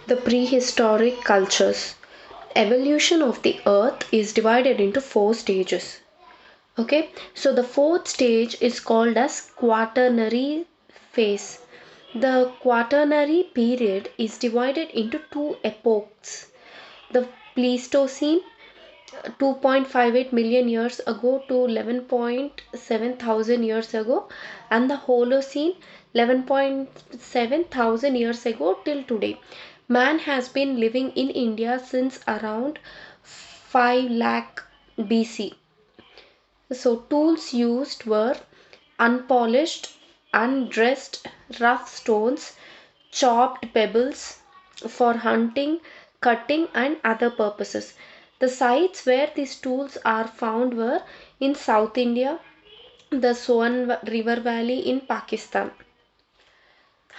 The prehistoric cultures. Evolution of the earth is divided into four stages. Okay, so the fourth stage is called as quaternary phase. The quaternary period is divided into two epochs. The Pleistocene, 2.58 million years ago to 11.7 thousand years ago, and the Holocene, 11.7 thousand years ago till today. Man has been living in India since around 5 lakh BC. So tools used were unpolished, undressed, rough stones, chopped pebbles for hunting, cutting, and other purposes. The sites where these tools are found were in South India, the Swan River Valley in Pakistan.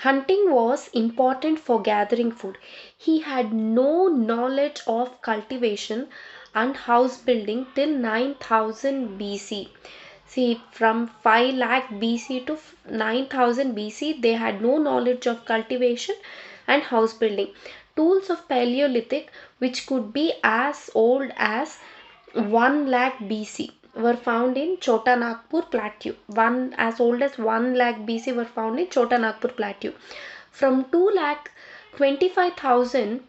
Hunting was important for gathering food. He had no knowledge of cultivation and house building till 9000 BC. See, from 5 lakh BC to 9000 BC, they had no knowledge of cultivation and house building. Tools of Paleolithic, which could be as old as 1 lakh BC, were found in Chota Nagpur Plateau. One as old as 1 lakh BC were found in Chota Nagpur Plateau. From 2 lakh 25,000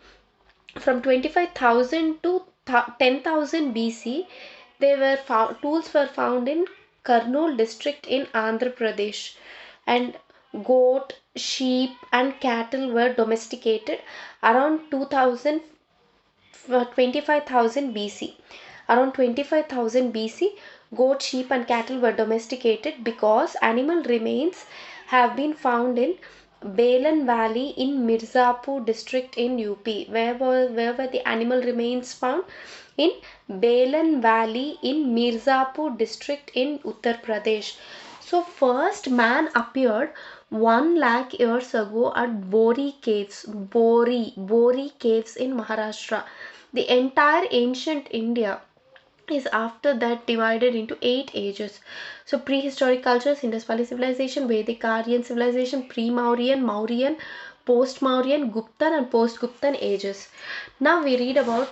from 25,000 to 10,000 BC, tools were found in Kurnool district in Andhra Pradesh, and goat, sheep, and cattle were domesticated around 2000 25,000 BC. Around 25,000 BC, goat, sheep, and cattle were domesticated because animal remains have been found in Balan Valley in Mirzapur district in UP. Where were the animal remains found? In Balan Valley in Mirzapur district in Uttar Pradesh. So first man appeared 1 lakh years ago at Bori caves, Bori caves in Maharashtra. The entire ancient India is after that divided into 8 ages. So prehistoric cultures: Indus Valley Civilization, Vedic Aryan Civilization, pre-Mauryan, Mauryan, post-Mauryan, Guptan, and post-Guptan ages. Now we read about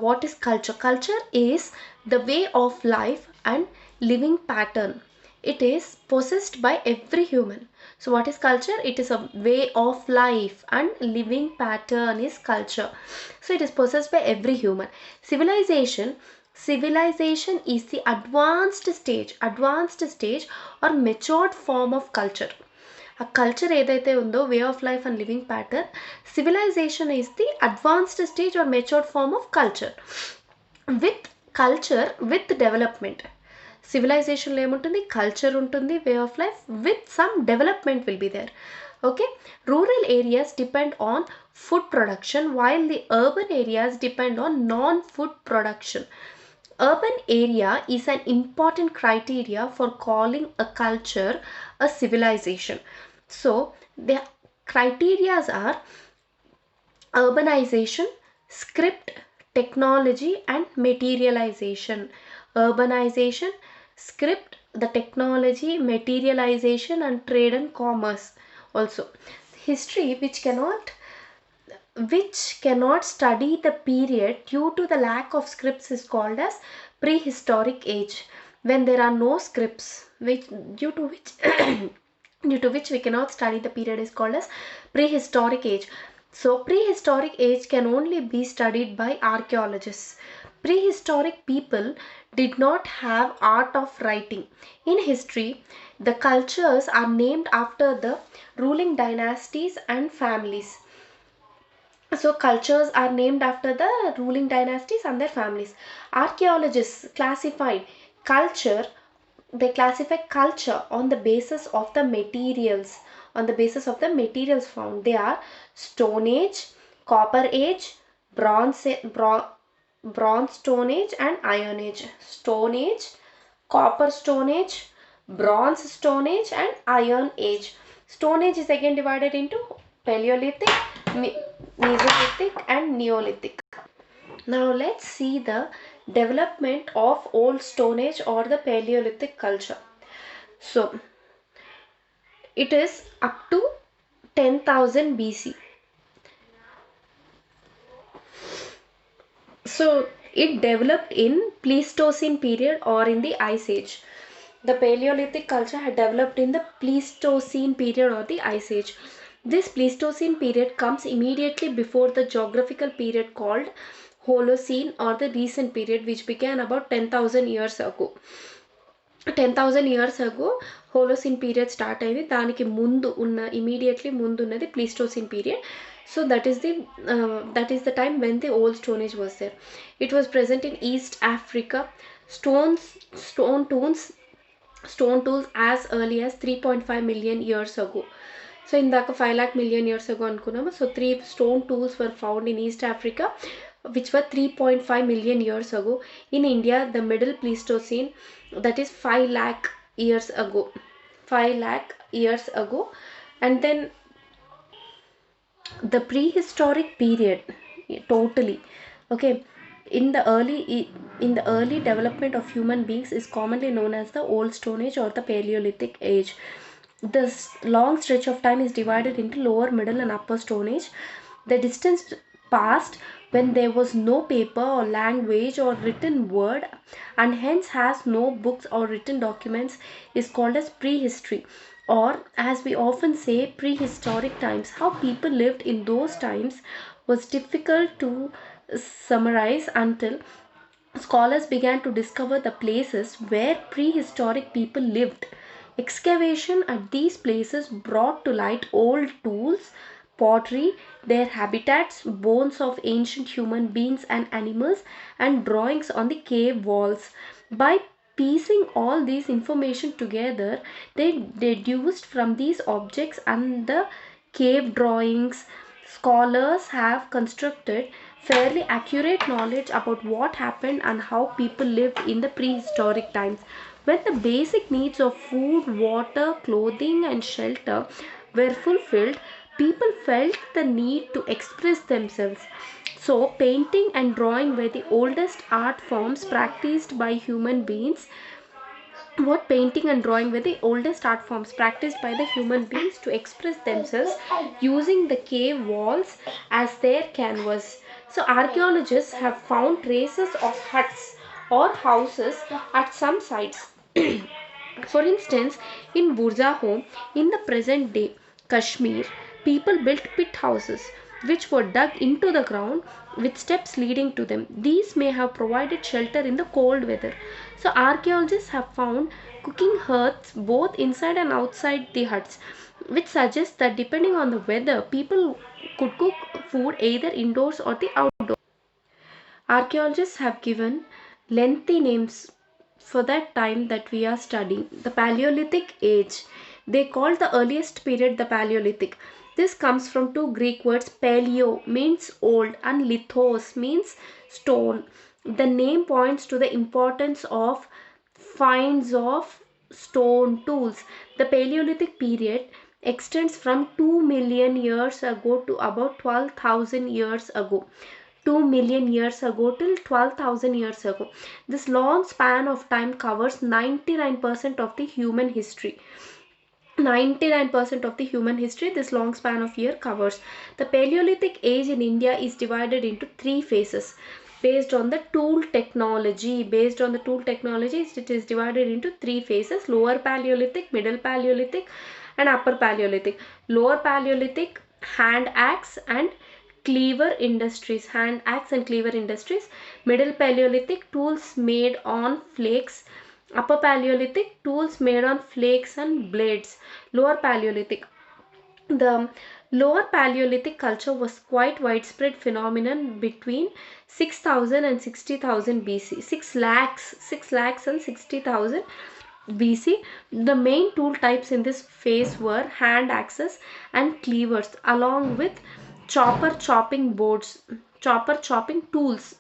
what is culture. Culture is the way of life and living pattern. It is possessed by every human. So what is culture? It is a way of life and living pattern is culture. So it is possessed by every human. Civilization is the advanced stage or matured form of culture. A culture ఏదైతే ఉందో, way of life and living pattern, civilization is the advanced stage or matured form of culture. With development. Civilization లో ఏముంటుంది? Culture ఉంటుంది, way of life with some development will be there. Okay, rural areas depend on food production while the urban areas depend on non-food production. Urban area is an important criteria for calling a culture a civilization. So the criteria are urbanization, script, technology, and materialization. Urbanization, script, the technology, materialization, and trade and commerce. Also, history which cannot study the period due to the lack of scripts is called as prehistoric age. When there are no scripts, due to which due to which we cannot study the period, is called as prehistoric age. So prehistoric age can only be studied by archaeologists. Prehistoric people did not have art of writing. In history, the cultures are named after the ruling dynasties and families. So cultures are named after the ruling dynasties and their families. Archaeologists culture classify culture on the basis of the materials. Found. They are Stone Age, Copper Age, Bronze Stone Age, and Iron Age. Stone Age, Copper Stone Age, Bronze Stone Age, and Iron Age. Stone Age is again divided into Paleolithic, Mesolithic, and Neolithic. Now let's see the development of Old Stone Age or the Paleolithic culture. So it is up to 10,000 BC. So it developed in Pleistocene period or in the Ice Age. The Paleolithic culture had developed in the Pleistocene period or the Ice Age. This Pleistocene period comes immediately before the geographical period called Holocene or the recent period, which began about 10,000 years ago. 10,000 years ago Holocene period start అయింది. దానికి ముందు ఉన్న immediately ముందు ఉన్నది Pleistocene period. So that is the time when the old stone age was there. It was present in East Africa. Stone tools as early as 3.5 million years ago. So ఇందాక 5 lakh million years ago అనుకున్నాము. So 3 stone tools were found in East Africa which were 3.5 million years ago. In India, the middle Pleistocene, that is 5 lakh years ago. 5 lakh years ago. And then the prehistoric period, totally. Okay. In the early development of human beings is commonly known as the Old Stone Age or the Paleolithic Age. This long stretch of time is divided into lower, middle and upper Stone Age. The distance passed when there was no paper or language or written word and hence has no books or written documents is called as prehistory, or as we often say, prehistoric times. How people lived in those times was difficult to summarize until scholars began to discover the places where prehistoric people lived. Excavation at these places brought to light old tools, pottery, their habitats, bones of ancient human beings and animals, and drawings on the cave walls. By piecing all these information together, they deduced from these objects and the cave drawings, scholars have constructed fairly accurate knowledge about what happened and how people lived in the prehistoric times. When the basic needs of food, water, clothing, and shelter were fulfilled, people felt the need to express themselves. So, painting and drawing were the oldest art forms practiced by human beings. What painting and drawing were the oldest art forms practiced by the human beings to express themselves using the cave walls as their canvas. So, archaeologists have found traces of huts or houses at some sites. For instance, in Burjahom, in the present day Kashmir, people built pit houses which were dug into the ground with steps leading to them. These may have provided shelter in the cold weather. So, archaeologists have found cooking hearths both inside and outside the huts, which suggests that depending on the weather, people could cook food either indoors or the outdoors. Archaeologists have given lengthy names for that time that we are studying. The Paleolithic Age. They called the earliest period the Paleolithic. This comes from two Greek words. Paleo means old and lithos means stone. The name points to the importance of finds of stone tools. The Paleolithic period extends from 2 million years ago to about 12,000 years ago. 2 million years ago till 12,000 years ago. This long span of time covers 99% of the human history. 99% of the human history this long span of year covers. The Paleolithic age in India is divided into three phases based on the tool technology. Based on the tool technologies, it is divided into three phases: lower Paleolithic, middle Paleolithic and upper Paleolithic. Lower Paleolithic, hand axe and cleaver industries. Hand axe and cleaver industries. Middle Paleolithic, tools made on flakes. Upper Paleolithic, tools made on flakes and blades. Lower Paleolithic. The lower Paleolithic culture was quite widespread phenomenon between 6,000 and 60,000 BC. 6 lakhs and 60,000 BC. The main tool types in this phase were hand axes and cleavers along with chopper chopping tools.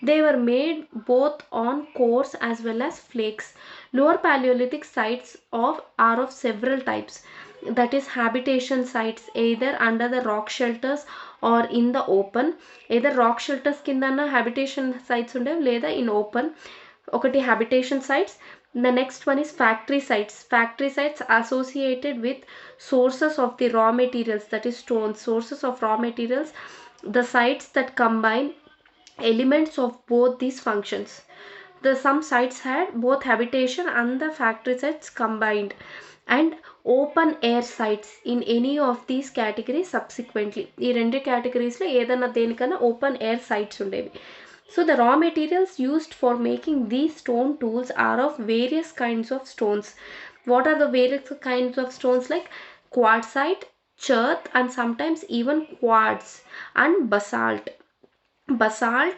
They were made both on coarse as well as flakes. Lower Paleolithic sites are of several types. That is habitation sites either under the rock shelters or in the open. Either rock shelters kindana habitation sites undev leda in open. Okati habitation sites. The next one is factory sites. Factory sites associated with sources of the raw materials, that is stones, sources of raw materials. The sites that combine elements of both these functions. Some sites had both habitation and the factory sites combined, and open air sites in any of these categories subsequently. ఈ రెండు categoriesలో ఏదైనా దేనికన్నా open air sites ఉండేవి. So the raw materials used for making these stone tools are of various kinds of stones. What are the various kinds of stones? Like quartzite, chert, and sometimes even quartz and basalt. Basalt,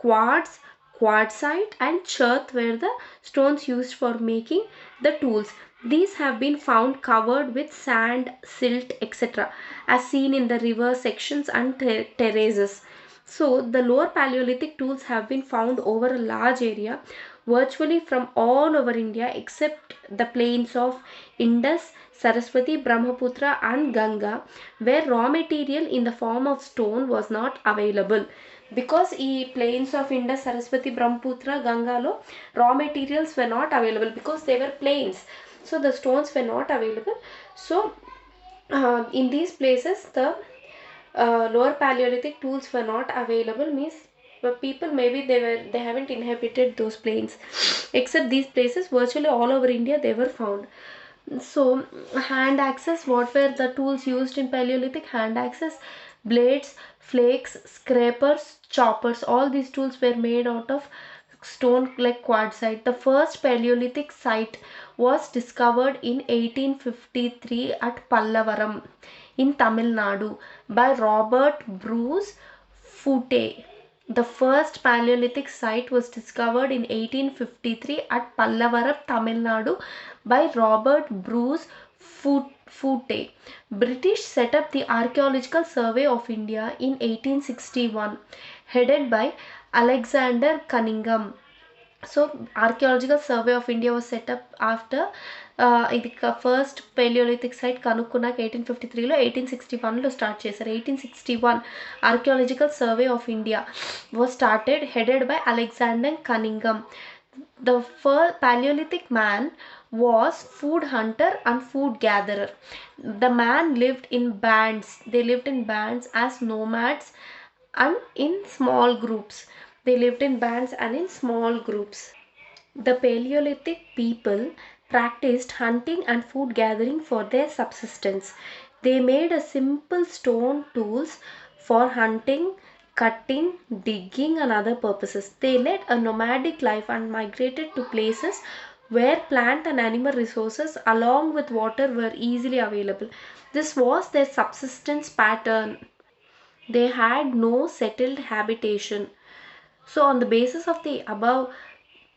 quartz, quartzite, and chert were the stones used for making the tools. These have been found covered with sand, silt, etc., as seen in the river sections and terraces. So, the lower Paleolithic tools have been found over a large area, virtually from all over India except the plains of Indus, Saraswati, Brahmaputra, and Ganga, where raw material in the form of stone was not available. Because ఈ plains of Indus, Saraswati, Brahmaputra, Gangalo raw materials were not available because they were plains, so the stones were not available. So in these places the lower Paleolithic tools were not available, means the people maybe they haven't inhabited those plains. Except these places, virtually all over India they were found. So hand axes, what were the tools used in Paleolithic? Hand axes, blades, flakes, scrapers, choppers, all these tools were made out of stone like quartzite. The first Paleolithic site was discovered in 1853 at Pallavaram in Tamil Nadu by Robert Bruce Foote. The first Paleolithic site was discovered in 1853 at Pallavaram, Tamil Nadu by Robert Bruce Foote. British set up the Archaeological Survey of India in 1861, headed by Alexander Cunningham. So Archaeological Survey of India was set up after ఇది first paleolithic site కనుక్కున్నాక 1853లో 1861లో start చేశారు. 1861 archaeological survey of India was started, headed by Alexander Cunningham. The first Paleolithic man was food hunter and food gatherer. The man lived in bands. They lived in bands as nomads and in small groups. They lived in bands and in small groups. The Paleolithic people practiced hunting and food gathering for their subsistence. They made a simple stone tools for hunting, cutting, digging, and other purposes. They led a nomadic life and migrated to places where plant and animal resources along with water were easily available. This was their subsistence pattern. They had no settled habitation. So on the basis of the above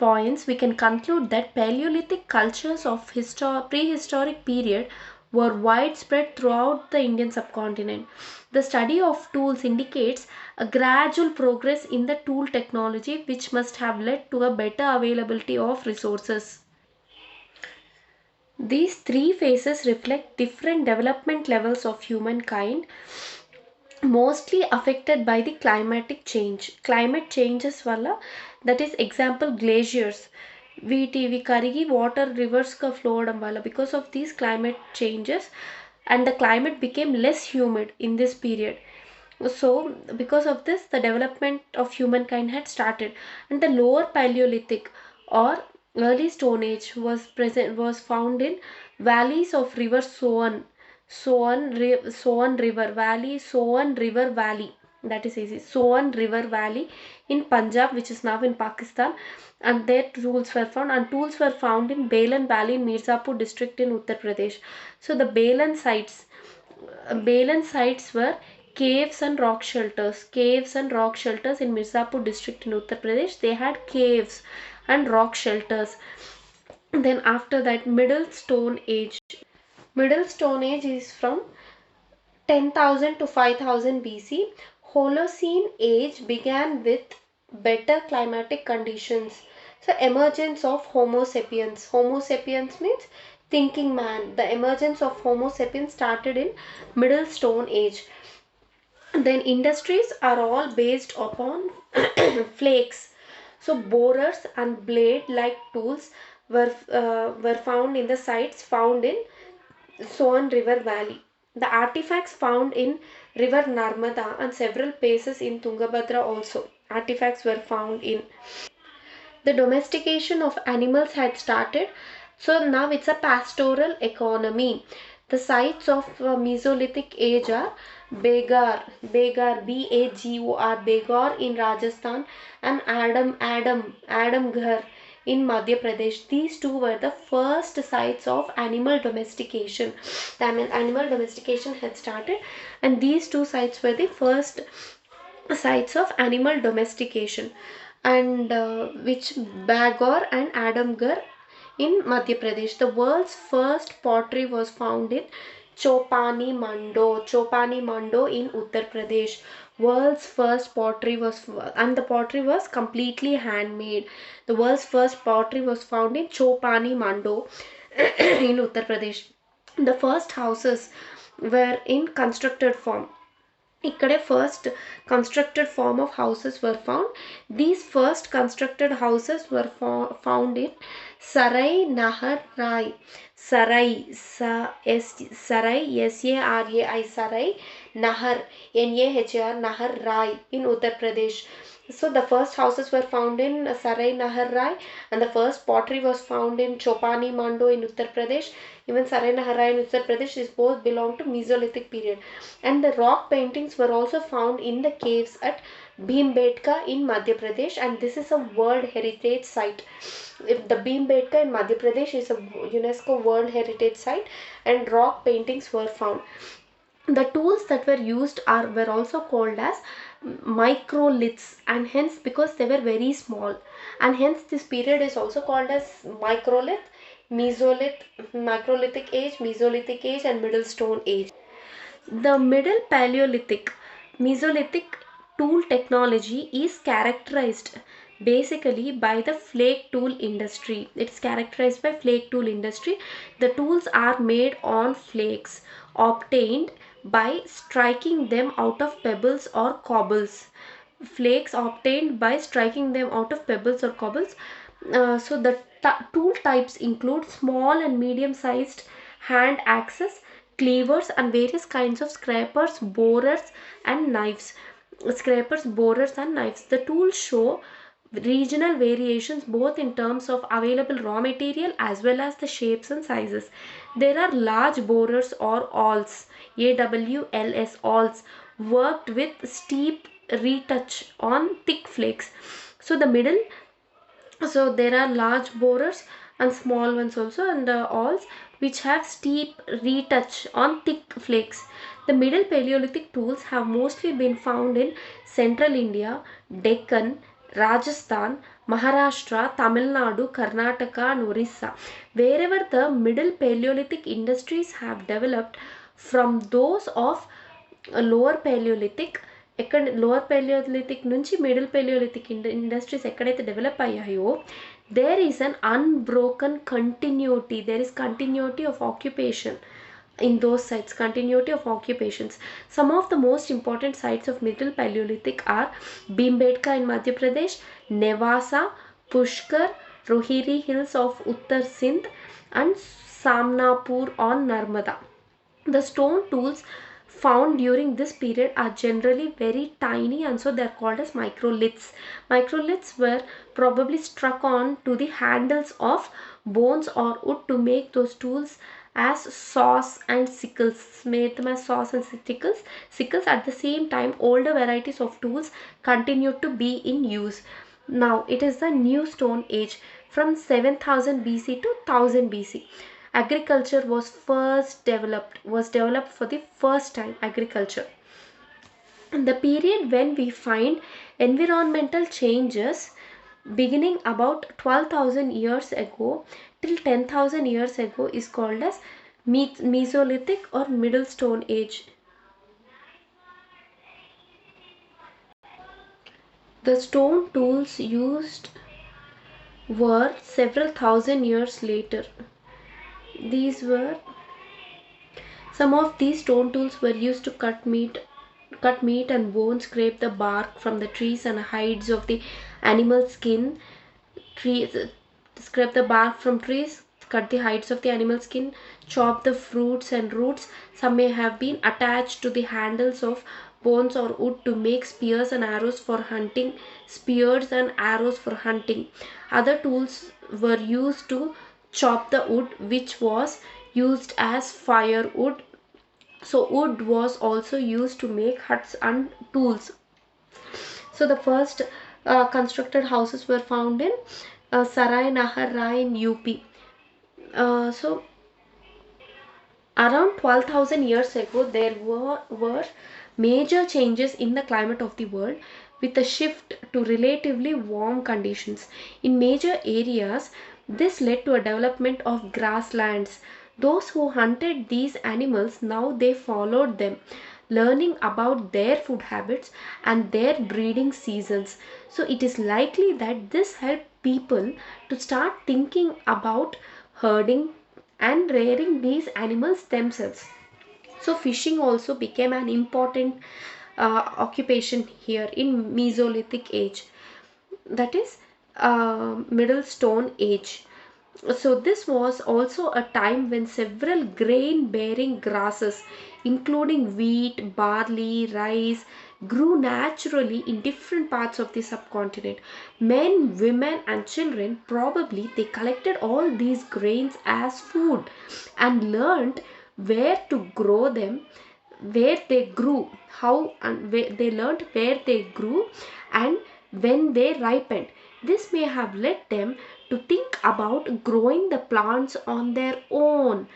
points, we can conclude that Paleolithic cultures of prehistoric period were widespread throughout the Indian subcontinent. The study of tools indicates a gradual progress in the tool technology which must have led to a better availability of resources. These three phases reflect different development levels of humankind, mostly affected by the climatic change. Climate changes వల్ల, that is example glaciers, వీటివి కరిగి water రివర్స్గా flow అవడం వల్ల, because of these climate changes and the climate became less humid in this period. So because of this the development of humankind had started, and the lower Paleolithic or early Stone Age was found in valleys of river Soan River Valley, Soan River Valley, that is easy, Soan River Valley in Punjab, which is now in Pakistan, and their tools were found, and tools were found in Balan Valley in Mirzapur district in Uttar Pradesh. So the Balan sites were caves and rock shelters in Mirzapur district in Uttar Pradesh. They had caves and rock shelters. Then after that, Middle Stone Age is from 10,000 to 5,000 BC. Holocene age began with better climatic conditions. So emergence of Homo sapiens. Homo sapiens means thinking man. The emergence of Homo sapiens started in Middle Stone Age. Then industries are all based upon flakes. So borers and blade like tools were found in the sites found in Soan River Valley. The artifacts found in river Narmada and several places in Tungabhadra also. artifacts were found in. The domestication of animals had started, so now it's a pastoral economy. The sites of Mesolithic age are Begor, Bagor, Begor in Rajasthan, and Adamgarh in Madhya Pradesh. These two were the first sites of animal domestication. The animal domestication had started, and these two sites were the first sites of animal domestication, and which Bagor and Adamgarh in Madhya Pradesh. The world's first pottery was found in Chopani Mando in Uttar Pradesh. World's first pottery was, and the pottery was completely handmade. The world's first pottery was found in Chopani Mando in Uttar Pradesh. The first houses were in constructed form. ikkade first constructed form of houses were found. These first constructed houses were found in Sarai Nahar Rai. Sarai Sarai Nahar Nahar Rai in Uttar Pradesh. So the first houses were found in Sarai Nahar Rai, and the first pottery was found in Chopani Mando in Uttar Pradesh. Even Sarai Nahar Rai in Uttar Pradesh is both belong to Mesolithic period. And the rock paintings were also found in the caves at Bhimbetka in Madhya Pradesh, and this is a World Heritage Site. The Bhimbetka in Madhya Pradesh is a UNESCO World Heritage Site, and rock paintings were found. The tools that were used were also called as microliths, and hence because they were very small, and hence this period is also called as microlith, Mesolith, Mesolithic age, and Middle Stone Age. The Middle Paleolithic Mesolithic tool technology is characterized basically by the flake tool industry. It's characterized by flake tool industry. The tools are made on flakes obtained by striking them out of pebbles or cobbles. Flakes obtained by striking them out of pebbles or cobbles. So the tool types include small and medium sized hand axes, cleavers, and various kinds of scrapers, borers, and knives. The tools show regional variations both in terms of available raw material as well as the shapes and sizes. There are large borers or awls, AWLS awls, worked with steep retouch on thick flakes. So the middle, so there are large borers and small ones also, and the awls which have steep retouch on thick flakes. The Middle Paleolithic tools have mostly been found in central India, Deccan, Rajasthan, Maharashtra, Tamil Nadu, Karnataka, and Orissa. Wherever the Middle Paleolithic industries have developed from those of lower Paleolithic, lower paleolithic నుంచి middle paleolithic industries ఎక్కడైతే develop అయ్యాయో, there is an unbroken continuity. There is continuity of occupation in those sites, continuity of occupations. Some of the most important sites of Middle Paleolithic are Bhimbetka in Madhya Pradesh, Nevasa, Pushkar, Rohiri Hills of Uttar Sindh, and Samnapur on Narmada. The stone tools found during this period are generally very tiny, and so they are called as microliths. Microliths were probably struck on to the handles of bones or wood to make those tools as saws and sickles, made them as saws and sickles. At the same time, older varieties of tools continued to be in use. Now it is the new stone age from 7000 BC to 1000 BC. Agriculture was developed for the first time. Agriculture, and the period when we find environmental changes beginning about 12,000 years ago till 10,000 years ago is called as Mesolithic or Middle Stone Age. The stone tools used were several thousand years later. These were Some of these stone tools were used to cut meat and bone, scrape the bark from the trees and hides of the animal skin, trees, scrape the bark from trees, cut the hides of the animal skin, chop the fruits and roots. Some may have been attached to the handles of bones or wood to make spears and arrows for hunting. Spears and arrows for hunting. Other tools were used to chop the wood, which was used as firewood. So wood was also used to make huts and tools. So the first constructed houses were found in Sarai Nahar Rai in UP. So around 12,000 years ago, there were major changes in the climate of the world with a shift to relatively warm conditions. In major areas, this led to a development of grasslands. Those who hunted these animals now they followed them, learning about their food habits and their breeding seasons. So it is likely that this helped people to start thinking about herding and rearing these animals themselves. So fishing also became an important occupation here in Mesolithic age, that is Middle Stone Age. So this was also a time when several grain bearing grasses including wheat, barley, rice grew naturally in different parts of the subcontinent. Men, women and children probably they collected all these grains as food and learned where to grow them, where they grew, how and where they learned where they grew and when they ripened. This may have led them to think about growing the plants on their own.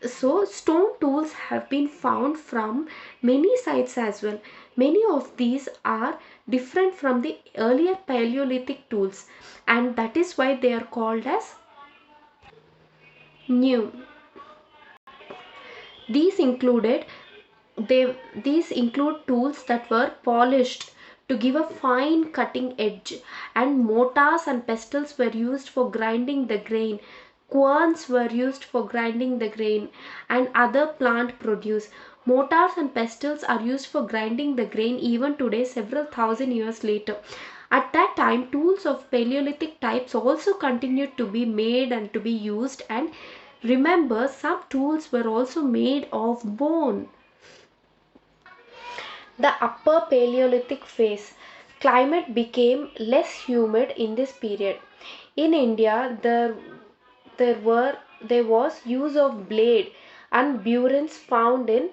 So stone tools have been found from many sites as well. Many of these are different from the earlier Paleolithic tools, and that is why they are called as new. These included these include tools that were polished to give a fine cutting edge, and mortars and pestles were used for grinding the grain. Querns were used for grinding the grain and other plant produce. Mortars and pestles are used for grinding the grain even today, several thousand years later. At that time, tools of Paleolithic types also continued to be made and to be used, and remember, some tools were also made of bone. The Upper Paleolithic phase. Climate became less humid in this period. In India, there was use of blade and burins found in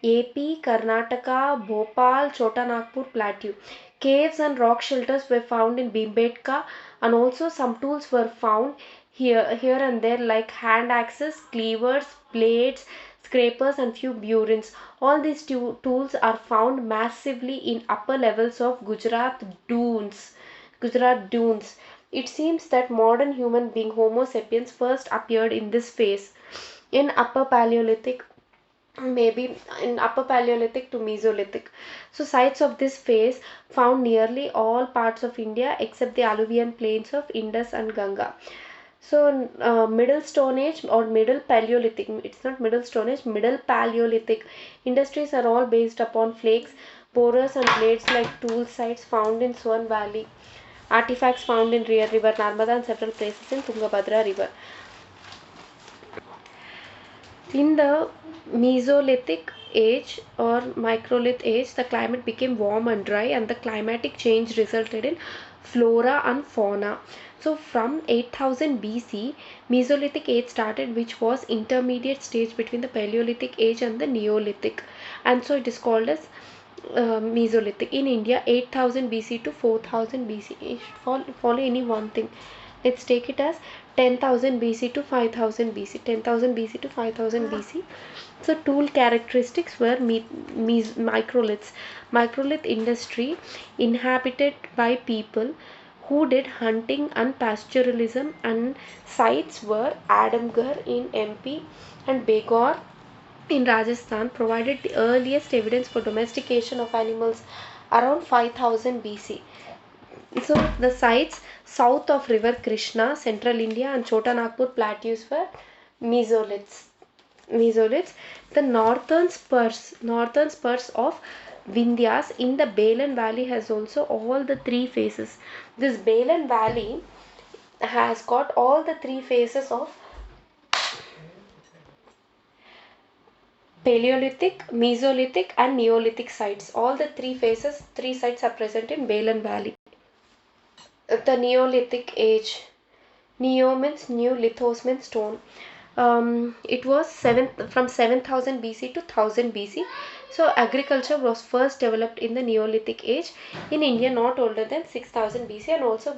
AP, Karnataka, Bhopal, Chota Nagpur plateau. Caves and rock shelters were found in Bhimbetka, and also some tools were found here and there like hand axes, cleavers, blades, scrapers and few burins. All these tools are found massively in upper levels of Gujarat dunes. It seems that modern human being Homo sapiens first appeared in this phase in Upper Paleolithic, maybe in Upper Paleolithic to Mesolithic. So sites of this phase found nearly all parts of India except the alluvial plains of Indus and Ganga. So Middle Stone Age or Middle Paleolithic, it's not Middle Stone Age, Middle Paleolithic industries are all based upon flakes, borers and blades like tool sites found in Swan Valley. Artifacts found in Rear River Narmada and several places in Tungabhadra River. In the Mesolithic age or Microlith age, the climate became warm and dry, and the climatic change resulted in flora and fauna. So from 8000 BC, Mesolithic age started, which was intermediate stage between the Paleolithic age and the Neolithic, and so it is called as Mesolithic. In India, 8000 BC to 4000 BC. Follow any one thing. Let's take it as 10,000 BC to 5000 BC. 10,000 BC to 5000 BC. So tool characteristics were microliths. Microlith industry inhabited by people who did hunting and pastoralism, and sites were Adamgarh in MP and Begor in Rajasthan provided the earliest evidence for domestication of animals around 5000 BC. So the sites south of river Krishna, central India and Chota Nagpur plateaus were mesoliths. Mesoliths. The northern spurs of Vindhyas in the Balan Valley has also all the three phases. This Balan Valley has got all the three phases of Paleolithic, Mesolithic, and Neolithic sites. All the three sites are present in Balan Valley. The Neolithic age. Neo means new, lithos means stone. It was from 7000 BC to 1000 BC. So agriculture was first developed in the Neolithic age in India, not older than 6000 BC, and also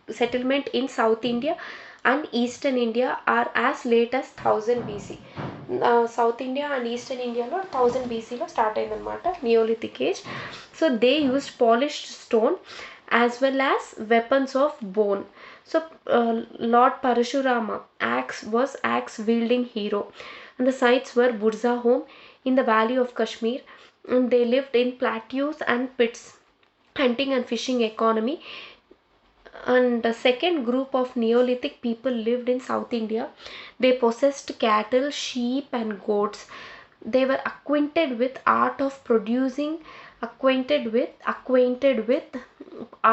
settlement in South India and Eastern India are as late as 1000 BC. South India and Eastern India లో 1000 BCలో start అయిందనమాట neolithic age. So they used polished stone as well as weapons of bone. So Lord Parashurama was axe wielding hero, and the sites were Burza home in the valley of Kashmir, and they lived in plateaus and pits, hunting and fishing economy. And the second group of Neolithic people lived in South India. They possessed cattle, sheep, and goats. They were acquainted with art of producing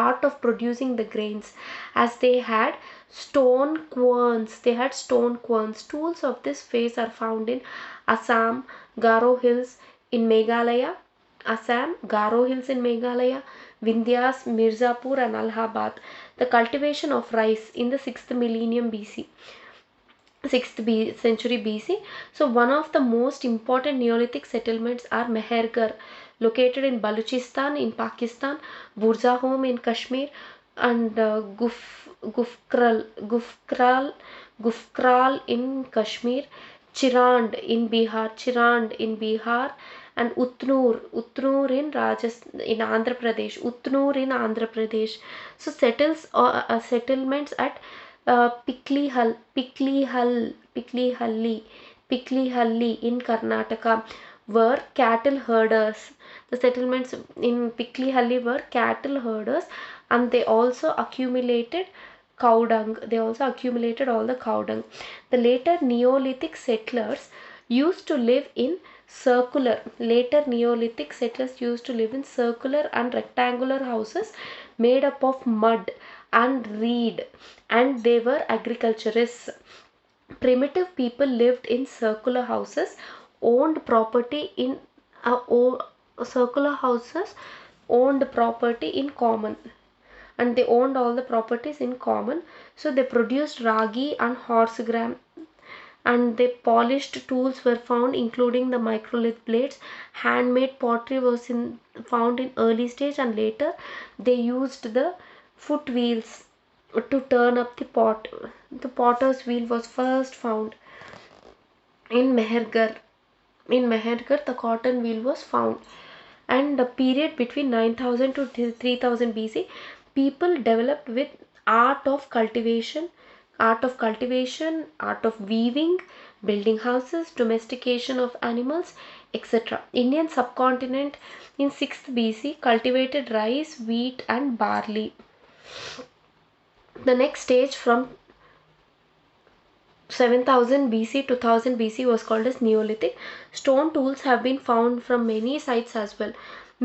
art of producing the grains, as they had stone querns. Tools of this phase are found in Assam, Garo Hills in Meghalaya, Vindhyas, Mirzapur, and Allahabad. The cultivation of rice in the 6th millennium BC, 6th century BC. So one of the most important Neolithic settlements are Mehergarh, located in Baluchistan in Pakistan, Burza home in Kashmir, and Gufkral in Kashmir, Chirand in Bihar, and Utnur in Andhra Pradesh. So settlements at Piklihalli in Karnataka were cattle herders. The settlements in Piklihalli were cattle herders, and they also accumulated cow dung. All the cow dung. The later Neolithic settlers used to live in circular and rectangular houses made up of mud and reed, and they were agriculturists. Primitive people lived in circular houses, owned property in common, and they owned all the properties in common. So they produced ragi and horse gram, and the polished tools were found, including the microlith blades. Handmade pottery was found in early stage, and later they used the foot wheels to turn up the pot. The potter's wheel was first found in Mehergarh. The cotton wheel was found. And the period between 9000 to 3000 BC, people developed with art of cultivation, art of weaving, building houses, domestication of animals, etc. Indian subcontinent in 6th BC cultivated rice, wheat, and barley. The next stage from 7000 BC to 1000 BC was called as Neolithic. Stone tools have been found from many sites as well.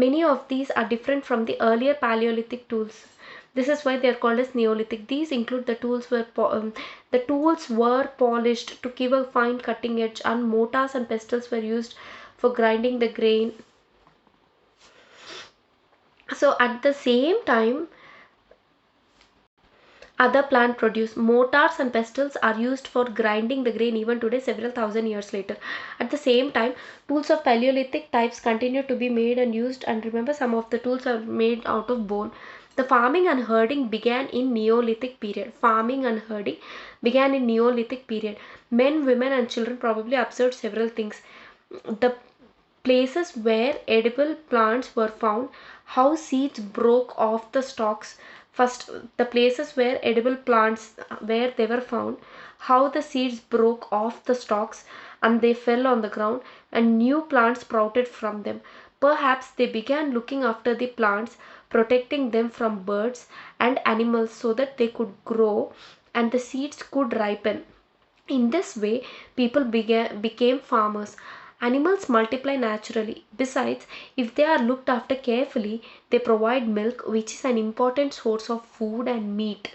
Many of these are different from the earlier Paleolithic tools. This is why they are called as Neolithic. These include the tools were polished to give a fine cutting edge, and mortars and pestles were used for grinding the grain. So at the same time, other plant produce. Mortars and pestles are used for grinding the grain even today, several thousand years later. At the same time, tools of Paleolithic types continue to be made and used, and remember, some of the tools are made out of bone. The farming and herding began in Neolithic period. Men, women, and children probably observed several things. The places where edible plants were found, how seeds broke off the stalks. First, the places where edible plants where they were found, how the seeds broke off the stalks and they fell on the ground, and new plants sprouted from them. Perhaps they began looking after the plants, protecting them from birds and animals so that they could grow and the seeds could ripen. In this way, people became farmers. Animals multiply naturally. Besides, if they are looked after carefully, they provide milk, which is an important source of food and meat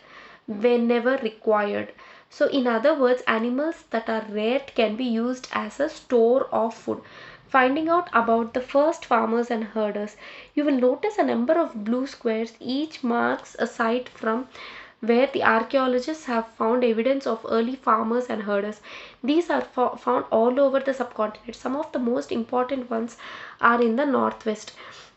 whenever required. So in other words, animals that are reared can be used as a store of food. Finding out about the first farmers and herders, you will notice a number of blue squares. Each marks a site from where the archaeologists have found evidence of early farmers and herders. These are found all over the subcontinent. Some of the most important ones are in the northwest.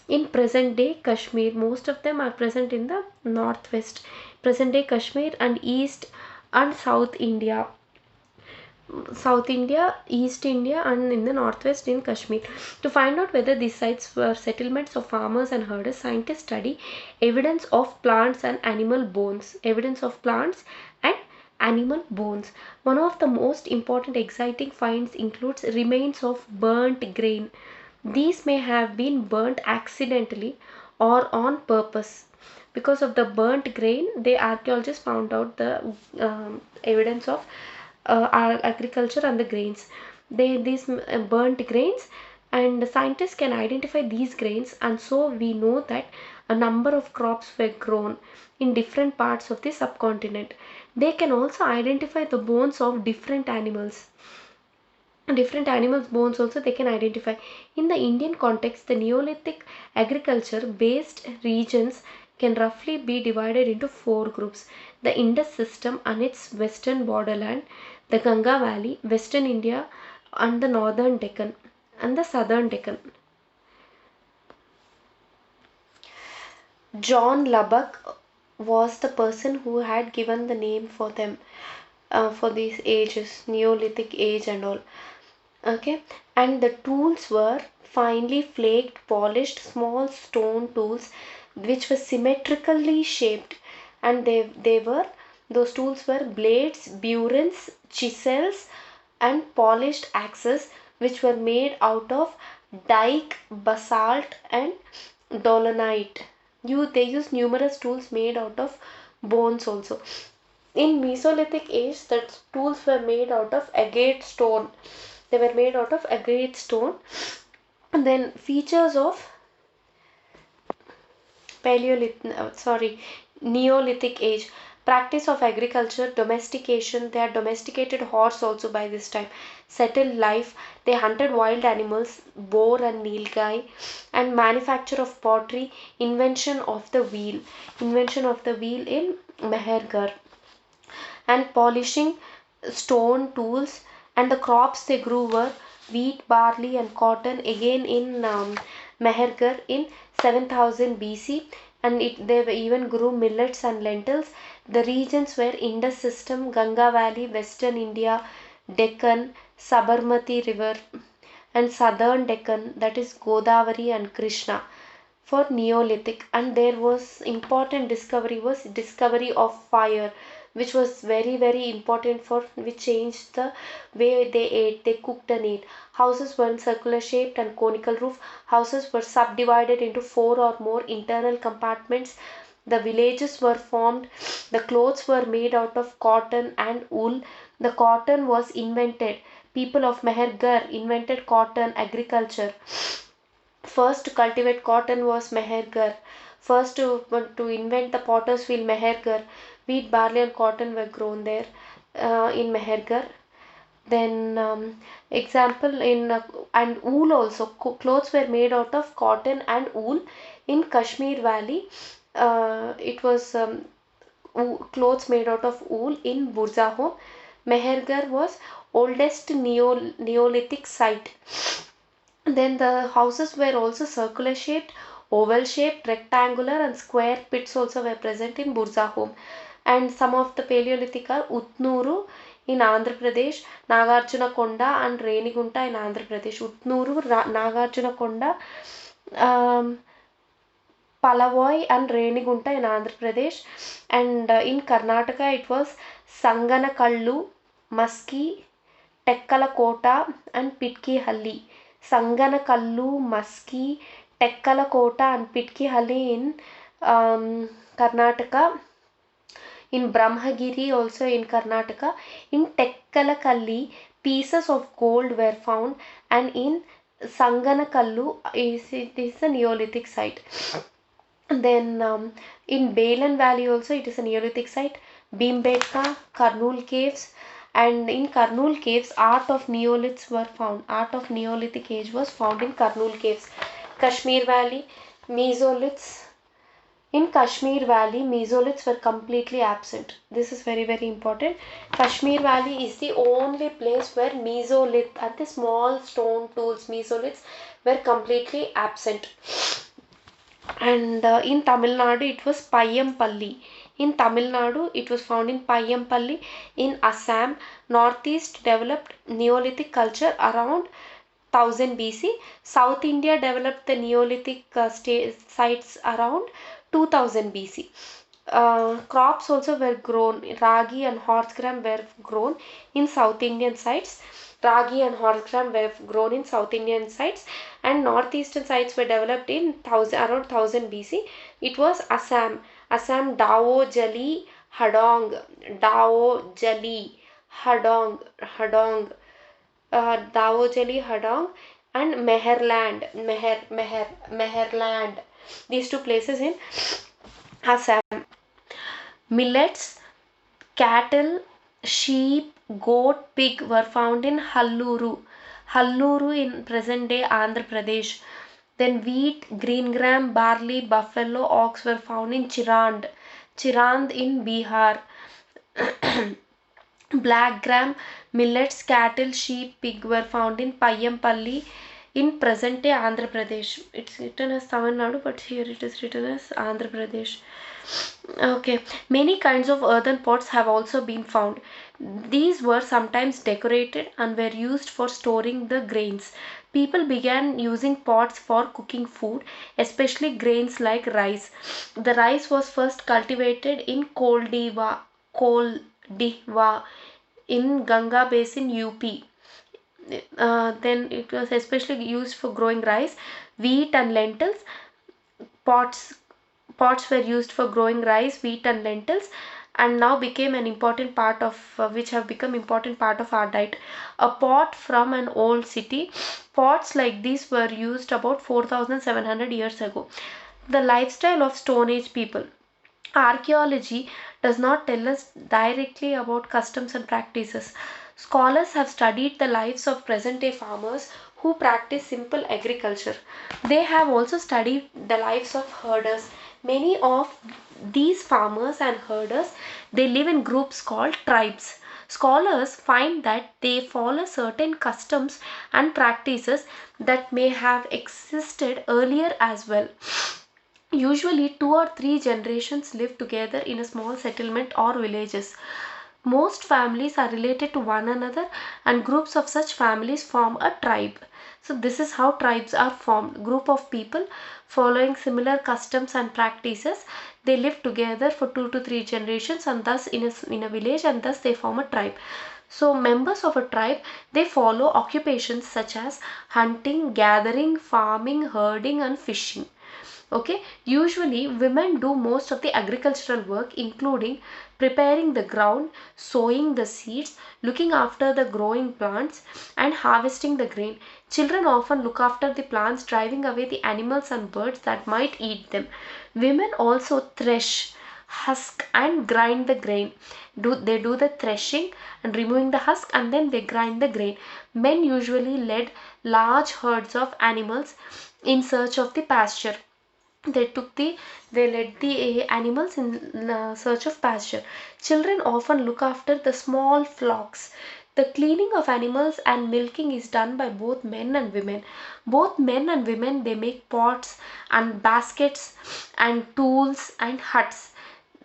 In present day Kashmir, most of them are present in the northwest, present day Kashmir, and east and South India, East India, and in the northwest in Kashmir. To find out whether these sites were settlements of farmers and herders, scientists study evidence of plants and animal bones. Evidence of plants and animal bones. One of the most important exciting finds includes remains of burnt grain. These may have been burnt accidentally or on purpose. Because of the burnt grain, the archaeologists found out the evidence of agriculture and the grains. These burnt grains, and the scientists can identify these grains, and so we know that a number of crops were grown in different parts of the subcontinent. They can also identify the bones of different animals bones also they can identify. In the Indian context, the Neolithic agriculture based regions can roughly be divided into four groups: the Indus system and its western borderland, the Ganga Valley, western India, and the northern Deccan and the southern Deccan. John Lubbock was the person who had given the name for them, for these ages, Neolithic age and all. Okay, and the tools were finely flaked, polished, small stone tools which were symmetrically shaped, and those tools were blades, burins, chisels, and polished axes which were made out of dike, basalt, and dolomite. They used numerous tools made out of bones also. In Mesolithic age, the tools were made out of agate stone. They were made out of agate stone. And then features of Neolithic age: practice of agriculture, domestication. They had domesticated horse also by this time. Settled life. They hunted wild animals, boar and nilgai, and manufacture of pottery. Invention of the wheel. Invention of the wheel in Mehergarh, and polishing stone tools. And the crops they grew were wheat, barley, and cotton, again in Mehergarh in 7000 BC, and they even grew millets and lentils. The regions were Indus system, Ganga Valley, western India, Deccan, Sabarmati River, and southern Deccan, that is Godavari and Krishna, for Neolithic. And there was important discovery of fire, which was very important, for which changed the way they cooked and ate. Houses were circular shaped and conical roof. Houses were subdivided into four or more internal compartments. The villages were formed. The clothes were made out of cotton and wool. The cotton was invented. People of Mehergarh invented cotton agriculture. First to cultivate cotton was Mehergarh. First to invent the potter's wheel, Mehergarh. Wheat, barley, and cotton were grown there in Mehergarh. Then example in and wool also. Clothes were made out of cotton and wool in Kashmir Valley. It was clothes made out of wool in Burzahom. Mehergarh was oldest Neolithic site. Then the houses were also circular shaped, oval shaped, rectangular, and square pits also were present in Burzahom. And some of the Paleolithic are Utnuru in Andhra Pradesh, Nagarjuna Konda and Renigunta in Andhra Pradesh. Utnuru, Nagarjuna Konda, Palavoy and Renigunta in Andhra Pradesh. And in Karnataka it was Sanganakallu, Maski, Tekkalakota, and Pitkihalli. Sanganakallu, Maski, Tekkalakota, and Pitkihalli in Karnataka. In Brahmagiri also in Karnataka. In Tekkalakalli, pieces of gold were found, and in Sanganakallu is a Neolithic site. Then in Balan Valley also it is a Neolithic site. Bhimbetka, Karnool caves, And in Karnool caves, art of Neoliths were found. Art of Neolithic age was found in Karnool caves. Kashmir Valley, Mesoliths. In Kashmir Valley, mesoliths were completely absent. This is very, very important. Kashmir Valley is the only place where mesolith and the small stone tools, mesoliths, were completely absent. And in Tamil Nadu, it was Payampalli. In Tamil Nadu, it was found in Payampalli. In Assam, Northeast developed Neolithic culture around 1000 BC. South India developed the Neolithic sites around 2000 BC. Crops also were grown. Ragi and horse gram were grown in South Indian sites. Ragi and horse gram were grown in South Indian sites, and northeastern sites were developed in around 1000 BC. It was Assam. Assam Dao Jali Hadong. Dao Jali Hadong. Davojali Hadong and Meherland. These two places in Assam. Millets, cattle, sheep, goat, pig were found in Halluru. Halluru in present day Andhra Pradesh. Then wheat, green gram, barley, buffalo, ox were found in Chirand. Chirand in Bihar. Black gram, millets, cattle, sheep, pig were found in Payampalli in present day Andhra Pradesh. It's written as Tamil Nadu, but here it is written as Andhra Pradesh. Okay, many kinds of earthen pots have also been found. These were sometimes decorated and were used for storing the grains. People began using pots for cooking food, especially grains like rice. The rice was first cultivated in Koldiva in Ganga Basin, UP. Then it was especially used for growing rice, wheat and lentils. Pots pots were used for growing rice, wheat and lentils, and now became an important part of which have become important part of our diet. A pot from an old city. Pots like these were used about 4700 years ago. The lifestyle of Stone Age people. Archaeology does not tell us directly about customs and practices. Scholars have studied the lives of present day farmers who practice simple agriculture. They have also studied the lives of herders. Many of these farmers and herders, they live in groups called tribes. Scholars find that they follow certain customs and practices that may have existed earlier as well. Usually, 2 or 3 generations live together in a small settlement or villages. Most families are related to one another, and groups of such families form a tribe. So, this is how tribes are formed. Group of people following similar customs and practices. They live together for 2 to 3 generations, and thus in a village, and thus they form a tribe. So, members of a tribe, they follow occupations such as hunting, gathering, farming, herding, and fishing. Okay, usually women do most of the agricultural work, including preparing the ground, sowing the seeds, looking after the growing plants, and harvesting the grain. Children often look after the plants, driving away the animals and birds that might eat them. Women also thresh, husk, and grind the grain. They do the threshing and removing the husk, and then they grind the grain. Men usually led large herds of animals in search of the pasture. They led the animals in search of pasture. Children often look after the small flocks. The cleaning of animals and milking is done by both men and women. Both men and women, they make pots and baskets and tools and huts.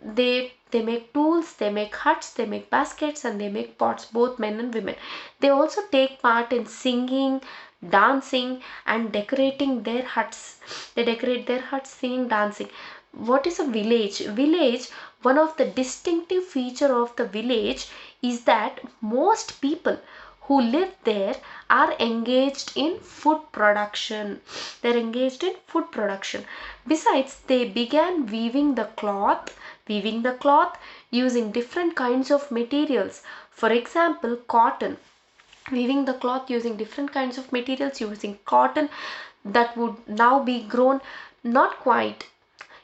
They make tools, they make huts, they make baskets, and they make pots, both men and women. They also take part in singing, dancing, and decorating their huts. They decorate their huts, singing, dancing. What is a village? Village, one of the distinctive feature of the village is that most people who live there are engaged in food production. They're engaged in food production. Besides, they began weaving the cloth using different kinds of materials. For example, cotton. Weaving the cloth using different kinds of materials, using cotton that would now be grown, not quite.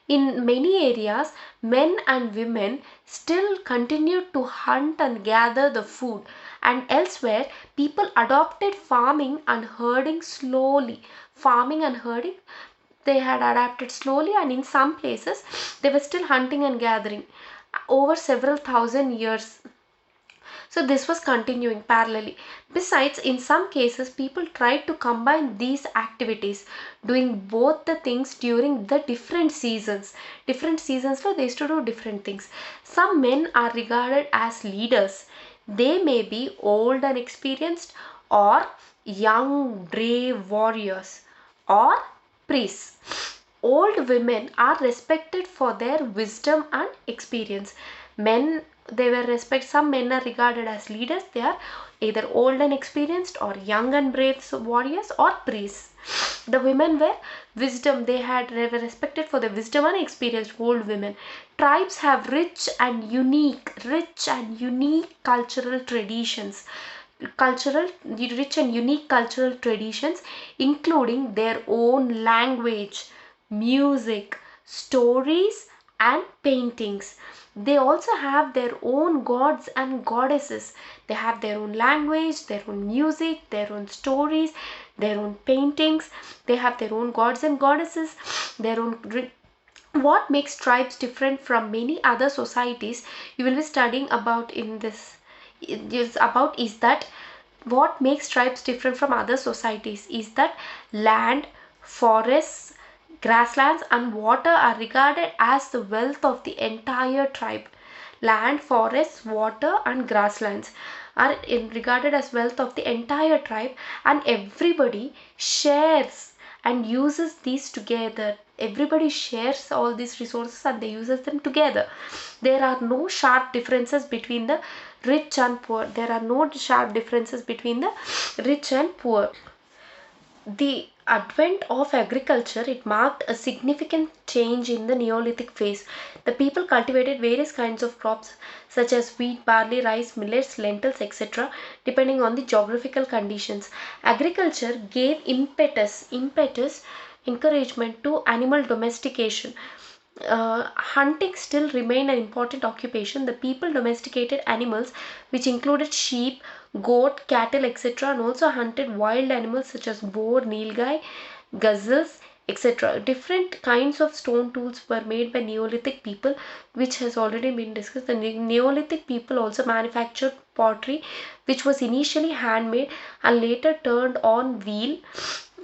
In many areas, men and women still continued to hunt and gather the food, and elsewhere, people adopted farming and herding slowly. Farming and herding, they had adapted slowly, and in some places, they were still hunting and gathering over several thousand years. So this was continuing parallelly. Besides, in some cases, people tried to combine these activities, doing both the things during the different seasons. Different seasons, so they used to do different things. Some men are regarded as leaders. They may be old and experienced, or young, brave warriors, or priests. Old women are respected for their wisdom and experience. Men, they were respect. Some men are regarded as leaders. They are either old and experienced, or young and brave warriors, or priests. The women were wisdom. They were respected for their wisdom and experienced old women. Tribes have rich and unique cultural traditions. Rich and unique cultural traditions, including their own language, music, stories, and paintings. They also have their own gods and goddesses. They have their own language, their own music, their own stories, their own paintings. They have their own gods and goddesses, their own. What makes tribes different from many other societies you will be studying about in this is that what makes tribes different from other societies is that land, forests, grasslands, and water are regarded as the wealth of the entire tribe. Land, forests, water, and grasslands are regarded as wealth of the entire tribe, and everybody shares and uses these together. Everybody shares all these resources and they uses them together. There are no sharp differences between the rich and poor. There are no sharp differences between the rich and poor. The advent of agriculture, it marked a significant change in the Neolithic phase. The people cultivated various kinds of crops such as wheat, barley, rice, millets, lentils, etc., depending on the geographical conditions. Agriculture gave encouragement to animal domestication. Hunting still remained an important occupation. The people domesticated animals, which included sheep, goat, cattle, etc., and also hunted wild animals such as boar, nilgai, gazelles, etc. Different kinds of stone tools were made by Neolithic people, which has already been discussed. The Neolithic people also manufactured pottery, which was initially handmade and later turned on wheel,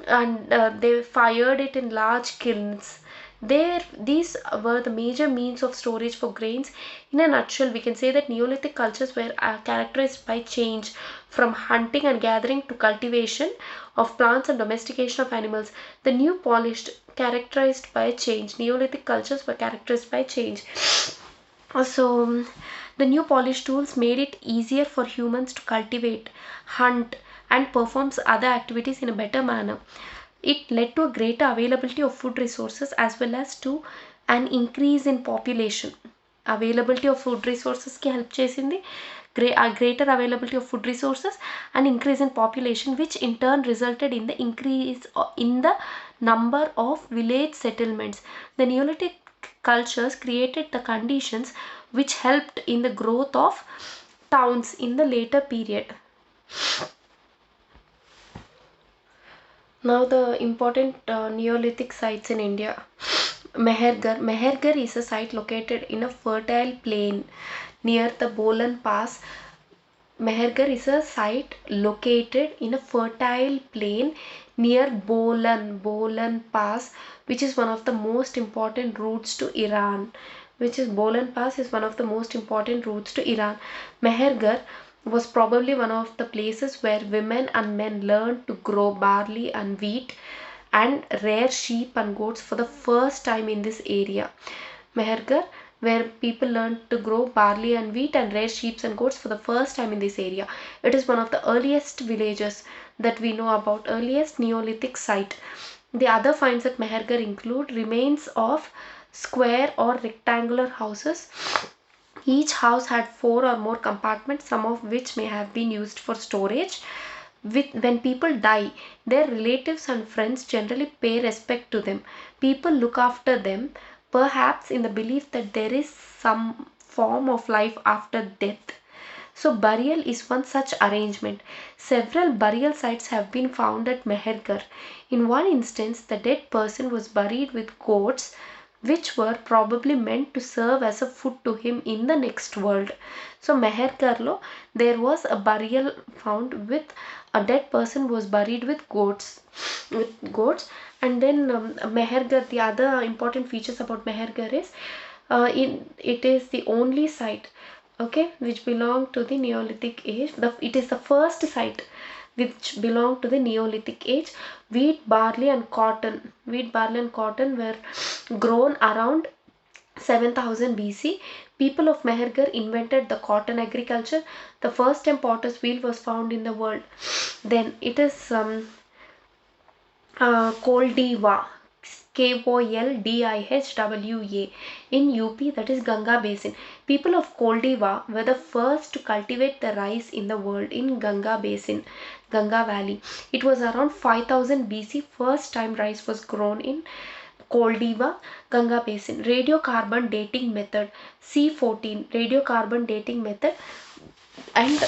and they fired it in large kilns. These were the major means of storage for grains. In a nutshell, we can say that Neolithic cultures were characterized by change from hunting and gathering to cultivation of plants and domestication of animals. The new polished, characterized by change. Neolithic cultures were characterized by change. So, the new polished tools made it easier for humans to cultivate, hunt, and perform other activities in a better manner. It led to a greater availability of food resources as well as to an increase in population. Availability of food resources ki help chesindi, greater availability of food resources and increase in population, which in turn resulted in the increase in the number of village settlements. The Neolithic cultures created the conditions which helped in the growth of towns in the later period. Now the important Neolithic sites in India. Mehergar. Mehergar is a site located in a fertile plain near the Bolan Pass. Mehergar is a site located in a fertile plain near Bolan Pass, which is one of the most important routes to Iran. Bolan Pass is one of the most important routes to Iran. Mehergar was probably one of the places where women and men learned to grow barley and wheat and rear sheep and goats for the first time in this area. Mehergar, where people learned to grow barley and wheat and rear sheep and goats for the first time in this area. It is one of the earliest villages that we know about, earliest Neolithic site. The other finds at Mehergar include remains of square or rectangular houses. Each house had 4 or more compartments, some of which may have been used for storage. When people die, their relatives and friends generally pay respect to them. People look after them perhaps in the belief that there is some form of life after death. So burial is one such arrangement. Several burial sites have been found at Mehergarh. In one instance, the dead person was buried with goats, which were probably meant to serve as a food to him in the next world. So Mehergarh there was a burial found with a dead person was buried with goats. And then Mehergarh, the other important features about Mehergarh is it is the only site, okay, which belong to the Neolithic age. It is the first site which belonged to the Neolithic age. Wheat, barley and cotton were grown around 7000 BC. People of Mehergarh invented the cotton agriculture. The first time potter's wheel was found in the world. Then it is Koldiwa, Koldihwa in UP, that is Ganga Basin. People of Koldiwa were the first to cultivate the rice in the world in Ganga Basin, Ganga Valley. It was around 5000 BC first time rice was grown in Koldiwa, Ganga Basin. Radiocarbon dating method C14, radiocarbon dating method, and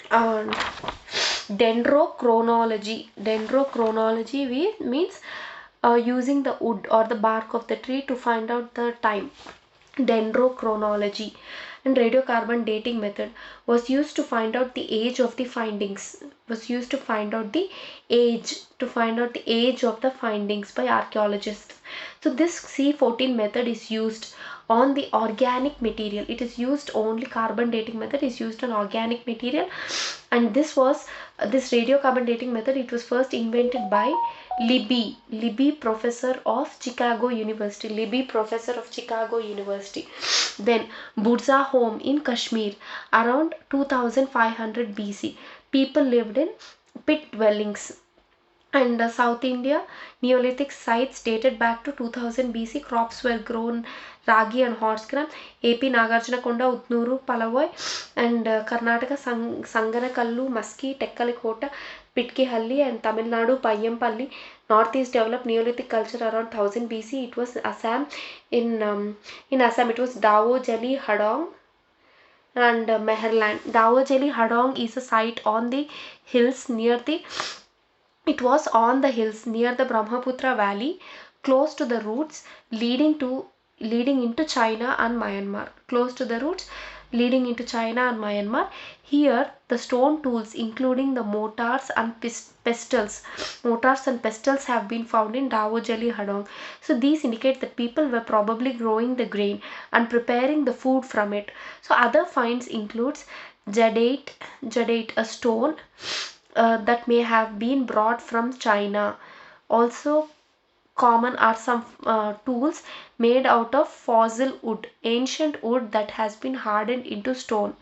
uh, dendrochronology. Dendrochronology means using the wood or the bark of the tree to find out the time. Dendrochronology and radiocarbon dating method was used to find out the age of the findings. The age of the findings by archaeologists. So this C14 method is used on the organic material. It is used only, carbon dating method is used on organic material, and this radiocarbon dating method, it was first invented by Libby professor of Chicago University. Then Burza home in Kashmir around 2500 BC. People lived in pit dwellings. And South India, Neolithic sites dated back to 2000 BC. Crops were grown, ragi and horse gram. AP Nagarjunakonda, Utnuru, Palavoy, and Karnataka Sanganakallu, Maski, Tekkalikota, Pitkihalli, and Tamil Nadu Payyempalli. Northeast developed Neolithic culture around 1000 BC. It was Assam. In Assam, it was Dao Jali Hadong and Meherland. Dao Jali Hadong is a site on the hills near the it was on the hills near the Brahmaputra Valley, close to the routes leading into China and Myanmar. Here, the stone tools, including the mortars and pestles, have been found in Dawojali Hadong. So these indicate that people were probably growing the grain and preparing the food from it. So other finds includes jadate, a stone that may have been brought from China. Also common are some tools made out of fossil wood, ancient wood that has been hardened into stone.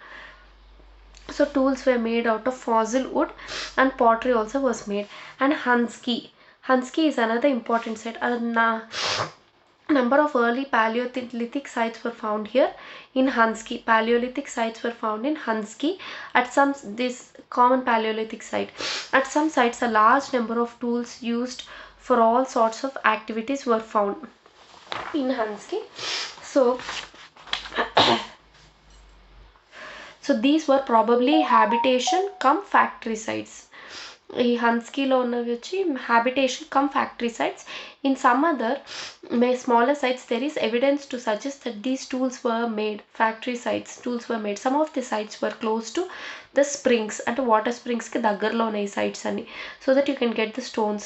So tools were made out of fossil wood, and pottery also was made. And Hansky is another important site. Number of early Paleolithic sites were found here in Hansky. Paleolithic sites were found in Hansky at this common Paleolithic site. At some sites, a large number of tools used for all sorts of activities were found in Hansky. So these were probably habitation cum factory sites. ఈ హన్స్కీలో ఉన్నవి వచ్చి habitation cum factory sites. In some other smaller sites, there is evidence to suggest that these tools were made, Some of the sites were close to the springs, and water springs ki దగ్గరలో ఉన్నాయి sites అన్ని, so that you can get the stones.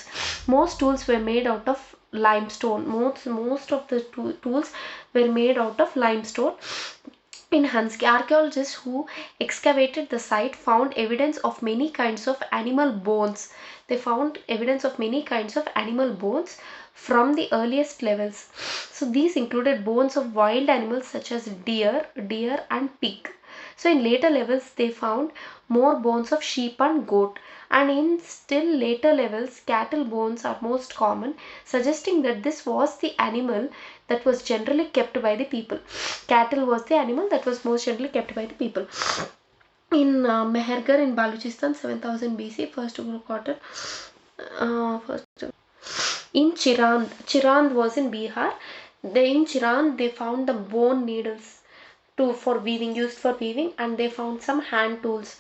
Most tools were made out of limestone. Most of the tools were made out of limestone. In Hansky, archaeologists who excavated the site found evidence of many kinds of animal bones. They found evidence of many kinds of animal bones from the earliest levels. So these included bones of wild animals such as deer and pig. So in later levels, they found more bones of sheep and goat. And in still later levels, cattle bones are most common, suggesting that this was the animal that was generally kept by the people. Cattle was the animal that was most generally kept by the people. In Mehergarh in Baluchistan, 7000 BC, first quarter. In Chirand was in Bihar. In Iran they found the bone needles for weaving, used for weaving, and they found some hand tools.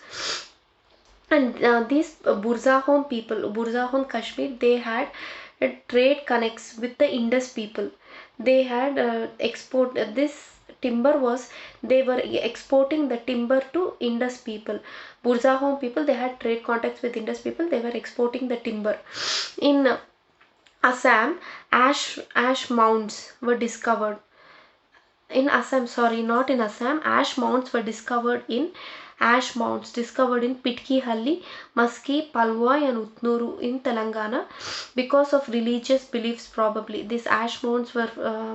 And these Burzahom people, Burzahom Kashmir, they had trade connects with the Indus people. They had export this timber was they were exporting the timber to Indus people. Burzahom people, they had trade contacts with Indus people. They were exporting the timber. In Assam, ash mounds were discovered in Assam, sorry, not in Assam. Ash mounds discovered in Pitkihalli, Maski, Palwai and Utnuru in Telangana because of religious beliefs probably. These ash mounds were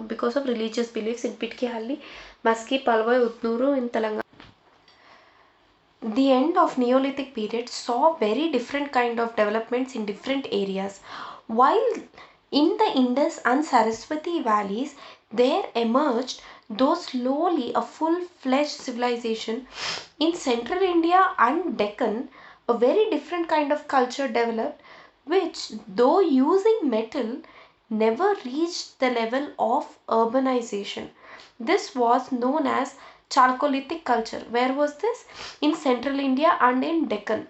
because of religious beliefs in Pitkihalli, Maski, Palwai, Utnuru in Telangana. The end of Neolithic period saw very different kind of developments in different areas. While in the Indus and Saraswati valleys, there emerged, though slowly, a full-fledged civilization. In central India and Deccan, a very different kind of culture developed, which, though using metal, never reached the level of urbanization. This was known as Chalcolithic culture. Where was this? In central India and in Deccan.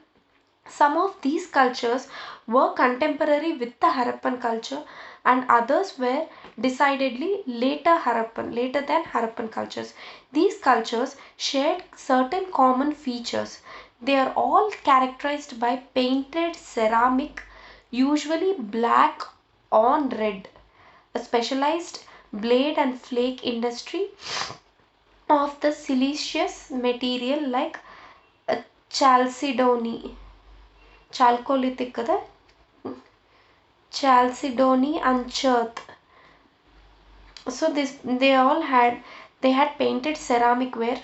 Some of these cultures were contemporary with the Harappan culture, and others were decidedly later than Harappan cultures. These cultures shared certain common features. They are all characterized by painted ceramic, usually black on red, a specialized blade and flake industry of the siliceous material like chalcedony, chalcolithic kada, chalcedony and chert. So this they had painted ceramic ware,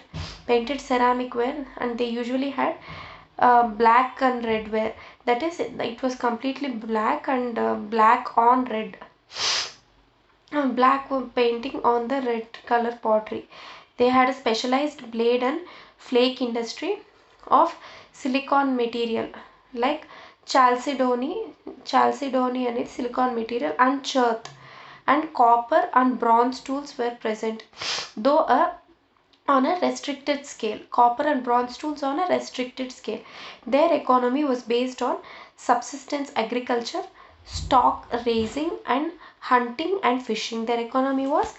and they usually had black and red ware. That is, it was completely black and black on red. Black painting on the red color pottery. They had a specialized blade and flake industry of silicon material like chalcedony and its silicon material and chert, and copper and bronze tools were present, though on a restricted scale. Copper and bronze tools on a restricted scale. Their economy was based on subsistence agriculture, stock raising, and hunting and fishing. Their economy was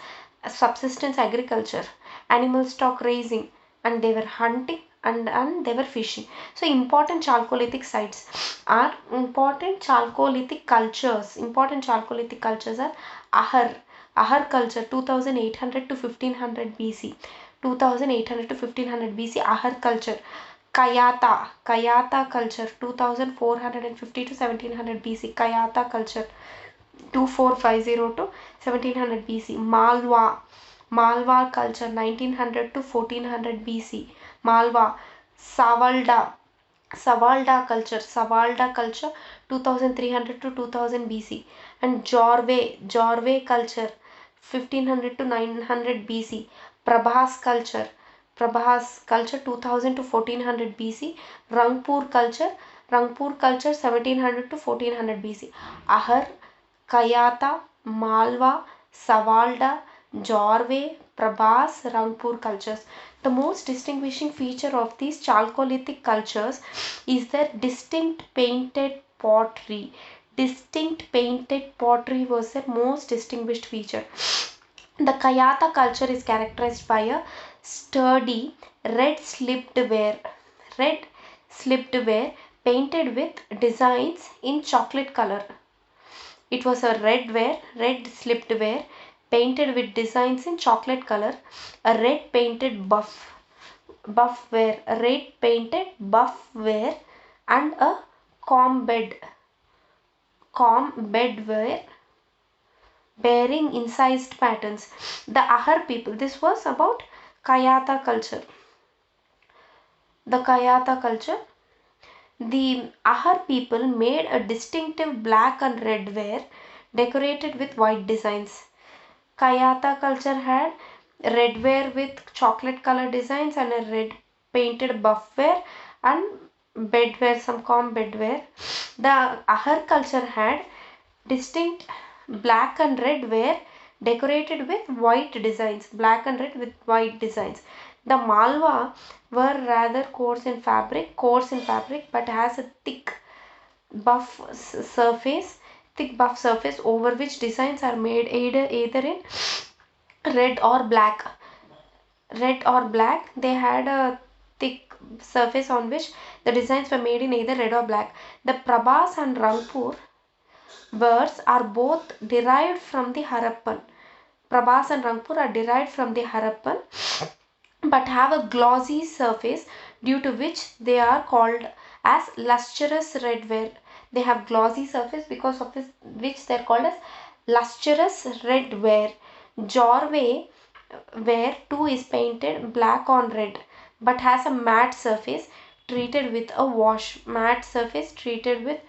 subsistence agriculture, animal stock raising, and they were hunting and they were fishing. So important Chalcolithic sites are important Chalcolithic cultures. Important Chalcolithic cultures are Ahar culture 2800 to 1500 BC. 2800 to 1500 BC Ahar culture. Kayata culture 2450 to 1700 BC. Kayata culture 2450 to 1700 BC. Malwa culture 1900 to 1400 BC. Malwa. Savalda culture 2300 to 2000 BC. And Jorve culture 1500 to 900 BC. Prabhas culture 2000 to 1400 BC. Rangpur culture 1700 to 1400 BC. Ahar, Kayata, Malwa, Savalda, Jorve, Prabhas, Rangpur cultures. The most distinguishing feature of these Chalcolithic cultures is their distinct painted pottery. Distinct painted pottery was their most distinguished feature. The Kayata culture is characterized by a sturdy red slipped ware painted with designs in chocolate color. It was a red slipped ware painted with designs in chocolate color, a red painted buff ware, and a comb bed ware bearing incised patterns. The Ahar people, this was about Kayata culture. The Kayata culture. The Ahar people made a distinctive black and red ware decorated with white designs. Kayata culture had red ware with chocolate color designs and a red painted buffware and bedware, some comb bedware. The Ahar culture had distinct black and red ware decorated with white designs, black and red with white designs. The Malwa were rather coarse in fabric, but has a buff surface, thick buff surface over which designs are made either in red or black. They had a thick surface on which the designs were made in either red or black. The Prabhas and Rangpur words are both derived from the Harappan. Prabhas and Rangpur are derived from the Harappan but have a glossy surface, due to which they are called as lustrous red ware. They have glossy surface, because of which they are called as lustrous red ware. Jorway ware too is painted black on red, but has a matte surface treated with a wash. Matte surface treated with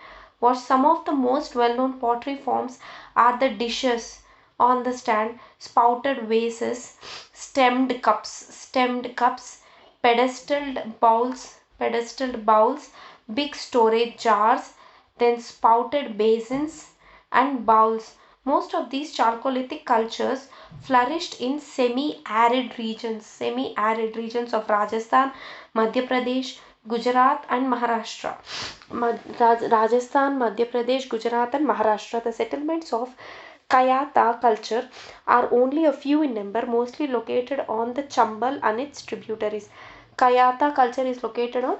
wash. Some of the most well-known pottery forms are the dishes on the stand, spouted vases, stemmed cups, pedestaled bowls, big storage jars, then spouted basins and bowls. Most of these chalcolithic cultures flourished in semi-arid regions of Rajasthan, Madhya Pradesh, Gujarat and Maharashtra. Rajasthan, Madhya Pradesh, Gujarat and Maharashtra. The settlements of Kayatha culture are only a few in number, mostly located on the Chambal and its tributaries. Kayatha culture is located on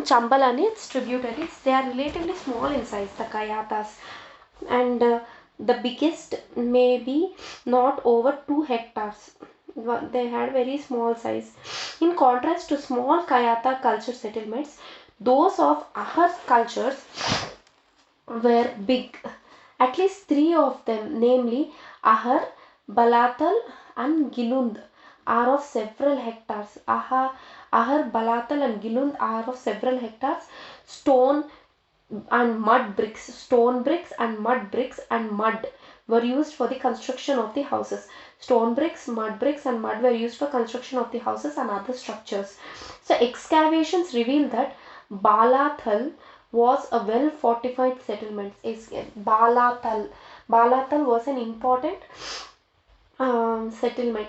Chambal and its tributaries. They are relatively small in size, the Kayathas, and the biggest may be not over 2 hectares. They had very small size. In contrast to small Kayatha culture settlements, those of Ahar cultures were big. At least three of them, namely Ahar, Balatal, and Gilund, are of several hectares. Ahar, Balatal, and Gilund are of several hectares. Stone bricks and mud were used for the construction of the houses. Stone bricks, mud bricks, and mud were used for construction of the houses and other structures. So excavations reveal that Balathal was a well fortified settlement. Balathal was an important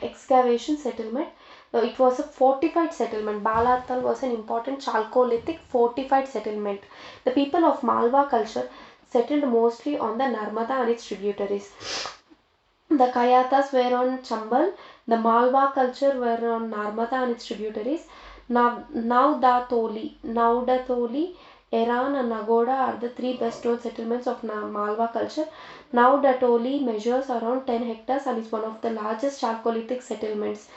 excavation settlement. It was a fortified settlement. Balathal was an important chalcolithic fortified settlement. The people of Malwa culture settled mostly on the Narmada and its tributaries. The Kayathas were on Chambal, the Malwa culture were on Narmada and its tributaries. Naudatoli, Eran and Nagoda are the three best known settlements of Malwa culture. Naudatoli measures around 10 hectares and is one of the largest chalcolithic settlements.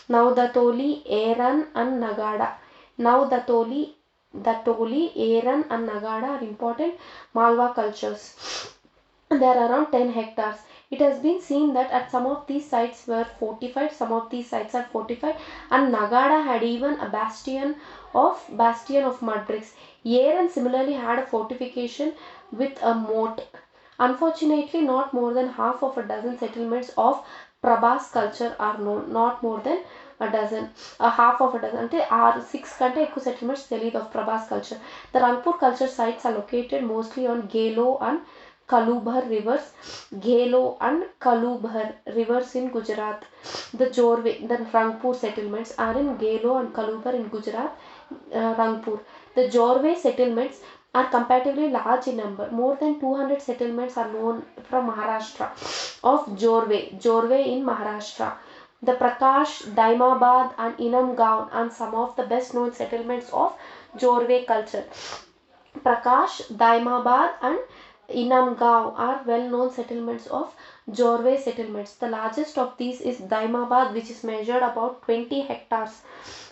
Naudatoli, Eran and Nagada. Naudatoli, Eran and Nagada are important Malwa cultures. They are around 10 hectares. It has been seen that at some of these sites were fortified, some of these sites are fortified, and Nagada had even a bastion of mud bricks. Yeran similarly had a fortification with a moat. Unfortunately, not more than half of a dozen settlements of Prabhas culture are known. Not more than a dozen, a half of a dozen. అంటే 6 కంటే ఎక్కువ settlements తెలియదు of Prabhas culture. The Rangpur culture sites are located mostly on Gelo and Kalubhar rivers. Gelo and Kalubhar rivers in Gujarat. The Rangpur settlements are in Gelo and Kalubhar in Gujarat, Rangpur. The Jorwe settlements are comparatively large in number. More than 200 settlements are known from Maharashtra of Jorwe in Maharashtra. The Prakash, Daimabad and Inamgaon are some of the best known settlements of Jorwe culture. Prakash, Daimabad and Inamgaon are well known settlements of Jorwe settlements. The largest of these is Daimabad, which is measured about 20 hectares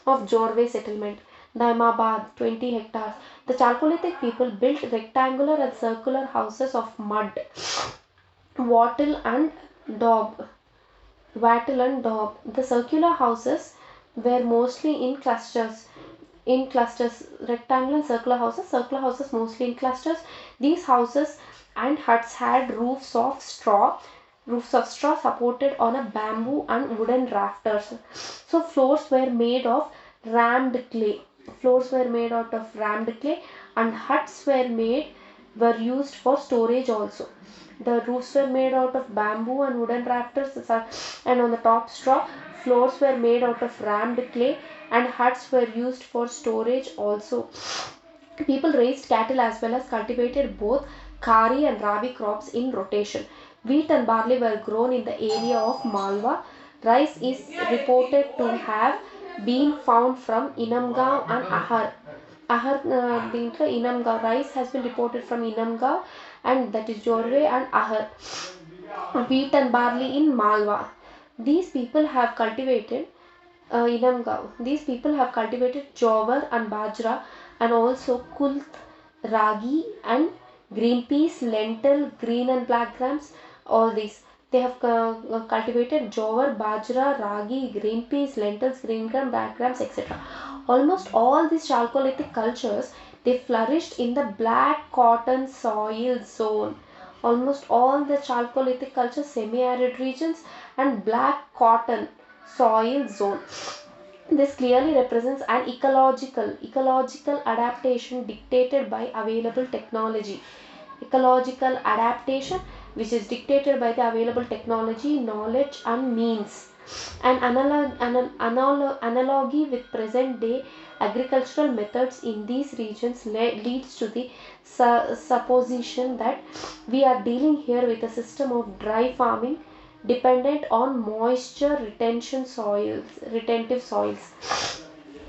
of Jorwe settlement. Daimabad, 20 hectares. The Chalcolithic people built rectangular and circular houses of mud, wattle and daub. The circular houses were mostly in clusters. Rectangular and circular houses mostly in clusters. These houses and huts had roofs of straw supported on a bamboo and wooden rafters. So floors were made of rammed clay. And huts were made were used for storage also. The roofs were made out of bamboo and wooden rafters, and on the top straw. Floors were made out of rammed clay, and huts were used for storage also. People raised cattle as well as cultivated both khari and rabi crops in rotation. Wheat and barley were grown in the area of Malwa. Rice is reported to have been found from Inamgaon and Ahar. దీంట్లో Inamgaon rice has been reported from Inamgaon, and that is Jorwe and Ahar. Wheat and barley in Malwa. These people have cultivated Inamgaon. These people have cultivated jowar and bajra, and also kulth, ragi and green peas, lentil, green and black grams. All these they have cultivated jowar, bajra, ragi, green peas, lentils, green gram, black grams, etc. Almost all these chalcolithic cultures, they flourished in the black cotton soil zone. Almost all the chalcolithic cultures, semi-arid regions and black cotton soil zone. This clearly represents an ecological adaptation dictated by available technology. Ecological adaptation which is dictated by the available technology, knowledge and means. An analogy with present day agricultural methods in these regions leads to the supposition that we are dealing here with a system of dry farming dependent on moisture retentive soils.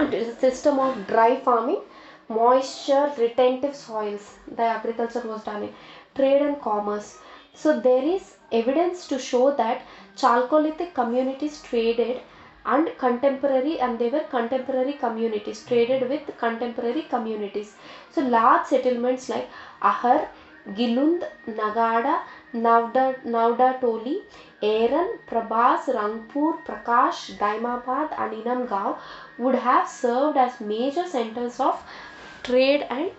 It is a system of dry farming, moisture retentive soils. The agriculture was done in trade and commerce. So there is evidence to show that chalcolithic communities traded and they were contemporary communities, traded with contemporary communities. So large settlements like Ahar, Gilund, Nagada, Navdatoli, Aaron, Prabhas, Rangpur, Prakash, Daimabad and Inamgaon would have served as major centers of trade and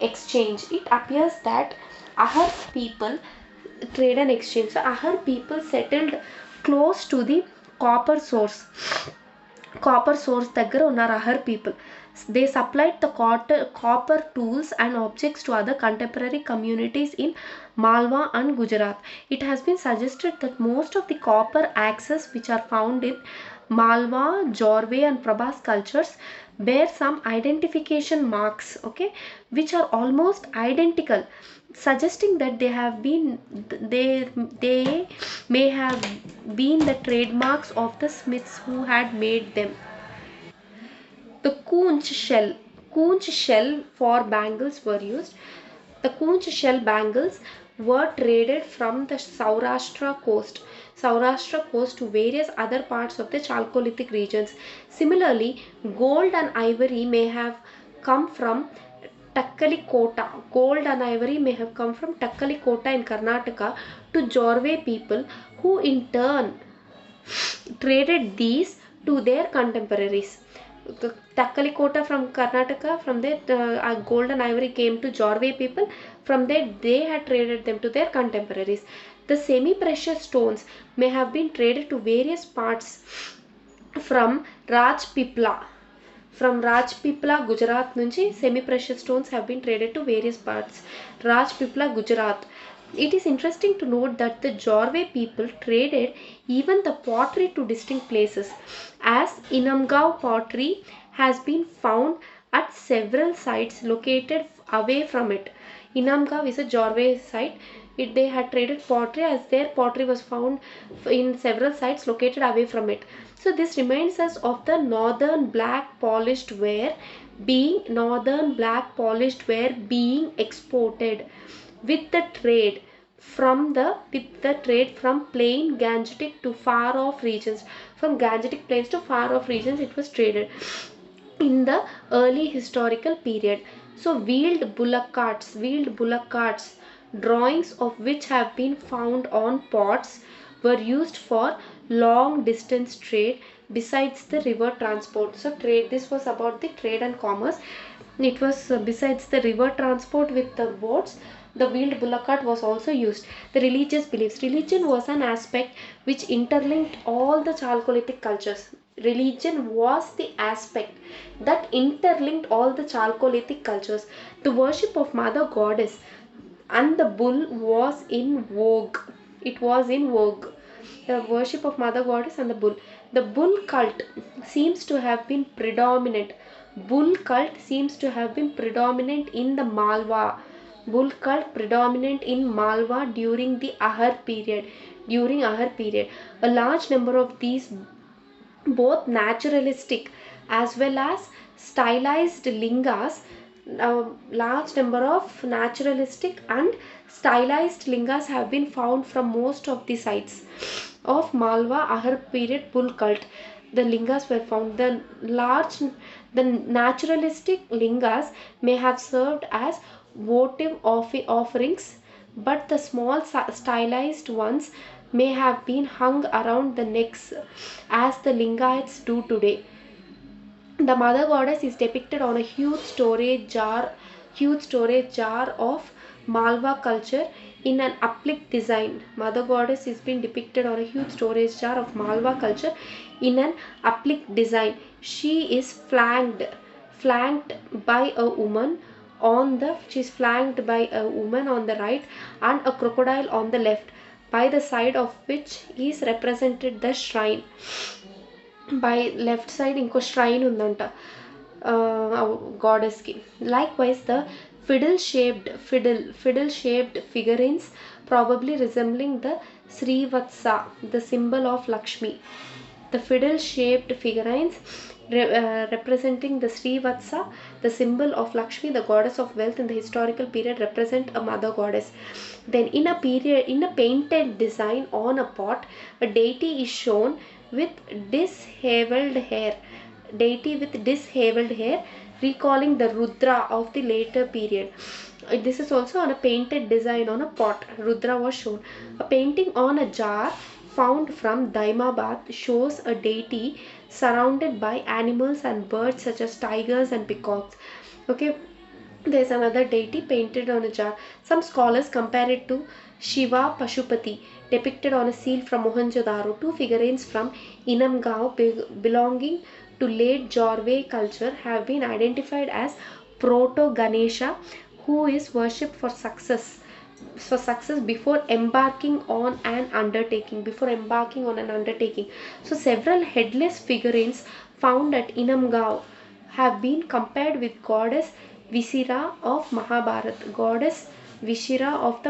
exchange. It appears that Ahar people trade and exchange. So Ahar people settled close to the copper source. Copper source దగ్గర ఉన్నారు Ahar people. They supplied the copper tools and objects to other contemporary communities in Malwa and Gujarat. It has been suggested that most of the copper axes which are found in Malwa, Jorwe and Prabhas cultures bear some identification marks, okay, which are almost identical, suggesting that they may have been the trademarks of the smiths who had made them. The conch shell for bangles were used. The conch shell bangles were traded from the Saurashtra coast to various other parts of the Chalcolithic regions. Similarly, gold and ivory may have come from Takkalikota. Gold and ivory may have come from Takkalikota in Karnataka to Jorwe people, who in turn traded these to their contemporaries. The Takkalikota from Karnataka, from there gold and ivory came to Jorwe people. From there they had traded them to their contemporaries. The semi-precious stones may have been traded to various parts from Rajpipla. From Rajpipla, Gujarat nunchi semi-precious stones have been traded to various parts. Rajpipla, Gujarat. It is interesting to note that the Jorwe people traded even the pottery to distinct places, as Inamgaon pottery has been found at several sites located away from it. Inamgaon is a Jorwe site. They had traded pottery, as their pottery was found in several sites located away from it. So this reminds us of the northern black polished ware being exported with the trade from plain Gangetic to far off regions. From Gangetic plains to far off regions it was traded in the early historical period. So wheeled bullock carts, drawings of which have been found on pots, were used for long distance trade besides the river transport. So this was about the trade and commerce. It was besides the river transport with the boats, the wheeled bullock cart was also used. The religious beliefs. Religion was an aspect which interlinked all the Chalcolithic cultures. religion was the aspect that interlinked all the Chalcolithic cultures. The worship of Mother Goddess and the bull was in vogue. It was in vogue. The worship of Mother Goddess and the bull. The bull cult seems to have been predominant. Bull cult seems to have been predominant in the Malwa. Bull cult predominant in Malwa during the Ahar period. During Ahar period, a large number of these, both naturalistic as well as stylized lingas, a large number of naturalistic and stylized lingas have been found from most of the sites of Malwa Ahar period bull cult. The lingas were found. The naturalistic lingas may have served as votive offerings, but the small stylized ones may have been hung around the necks as the lingaites do today. The Mother Goddess is depicted on a huge storage jar of Malwa culture in an applique design. Mother Goddess is being depicted on a huge storage jar of Malwa culture in an applique design. She is flanked by a woman she's flanked by a woman on the right and a crocodile on the left, by the side of which is represented the shrine. By left side ఇంకో shrine ఉందంట goddess కి. Likewise, the fiddle shaped figurines, probably resembling the Srivatsa, the symbol of Lakshmi. The fiddle shaped figurines representing the Srivatsa, the symbol of Lakshmi, the goddess of wealth in the historical period, represent a mother goddess. Then in a painted design on a pot, a deity is shown with disheveled hair. Recalling the Rudra of the later period. This is also on a painted design on a pot. Rudra was shown. A painting on a jar found from Daimabad shows a deity surrounded by animals and birds such as tigers and peacocks. Okay, there's another deity painted on a jar. Some scholars compare it to Shiva Pashupati, depicted on a seal from Mohenjo-daro. Two figurines from Inamgao belonging to late Jorve culture have been identified as Proto-Ganesha, who is worshipped for success before embarking on an undertaking. So several headless figurines found at Inamgao have been compared with goddess Visira of the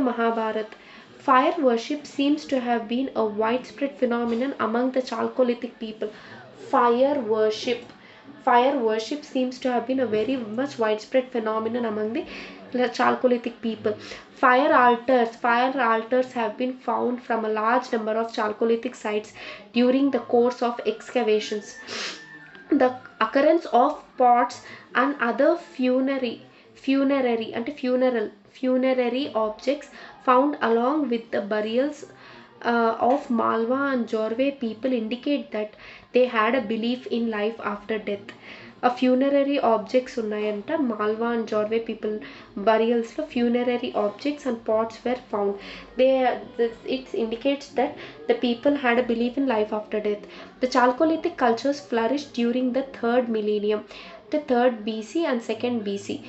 Mahabharata. Fire worship seems to have been a widespread phenomenon among the Chalcolithic people. Fire worship seems to have been a very much widespread phenomenon among the Chalcolithic people. Fire altars have been found from a large number of Chalcolithic sites during the course of excavations. The occurrence of pots and other funerary objects found along with the burials of Malwa and Jorve people indicate that they had a belief in life after death. A funerary objects unnayanta. Malwa and Jorve people burials for funerary objects and pots were found. It indicates that the people had a belief in life after death. The Chalcolithic cultures flourished during the 3rd millennium, the 3rd BC and 2nd BC.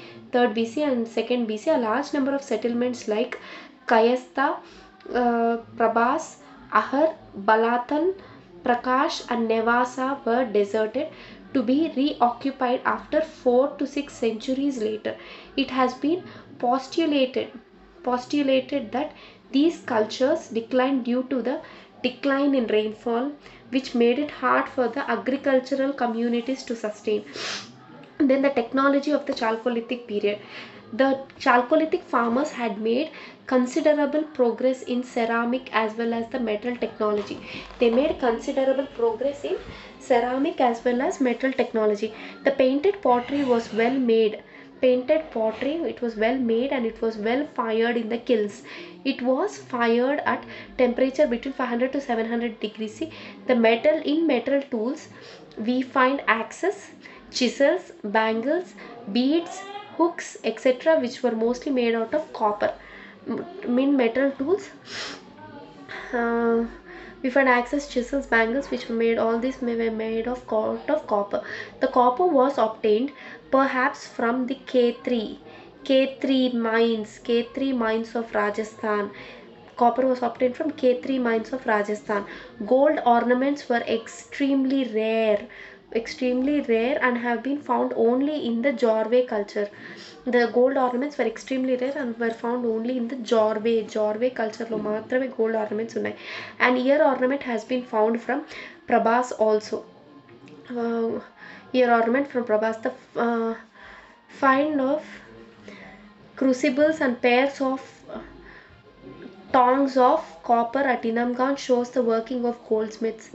A large number of settlements like Kayastha, Prabhas, Ahar, Balatan, Prakash and Nevasa were deserted to be reoccupied after 4 to 6 centuries later. It has been postulated that these cultures declined due to the decline in rainfall, which made it hard for the agricultural communities to sustain. Then the technology of the Chalcolithic period. The Chalcolithic farmers had made considerable progress in ceramic as well as the metal technology. They made considerable progress in ceramic as well as metal technology. The painted pottery was well made. It was well made and it was well fired in the kilns. It was fired at temperature between 500 to 700 degrees C. The metal tools we find axes, chisels, bangles, beads, hooks, etc., which were mostly made out of copper. Metal tools, We find axes, chisels, bangles, which were made. All these were made of copper. The copper was obtained perhaps from the K3 mines of Rajasthan. Copper was obtained from K3 mines of Rajasthan. Gold ornaments were extremely rare and have been found only in the Jorwe culture. The gold ornaments were extremely rare and were found only in the Jorwe culture లో మాత్రమే gold ornaments ఉన్నాయి. And ear ornament has been found from Prabhas also. Ear ornament from Prabhas. The find of crucibles and pairs of tongs of copper at Inamgan shows the working of goldsmiths.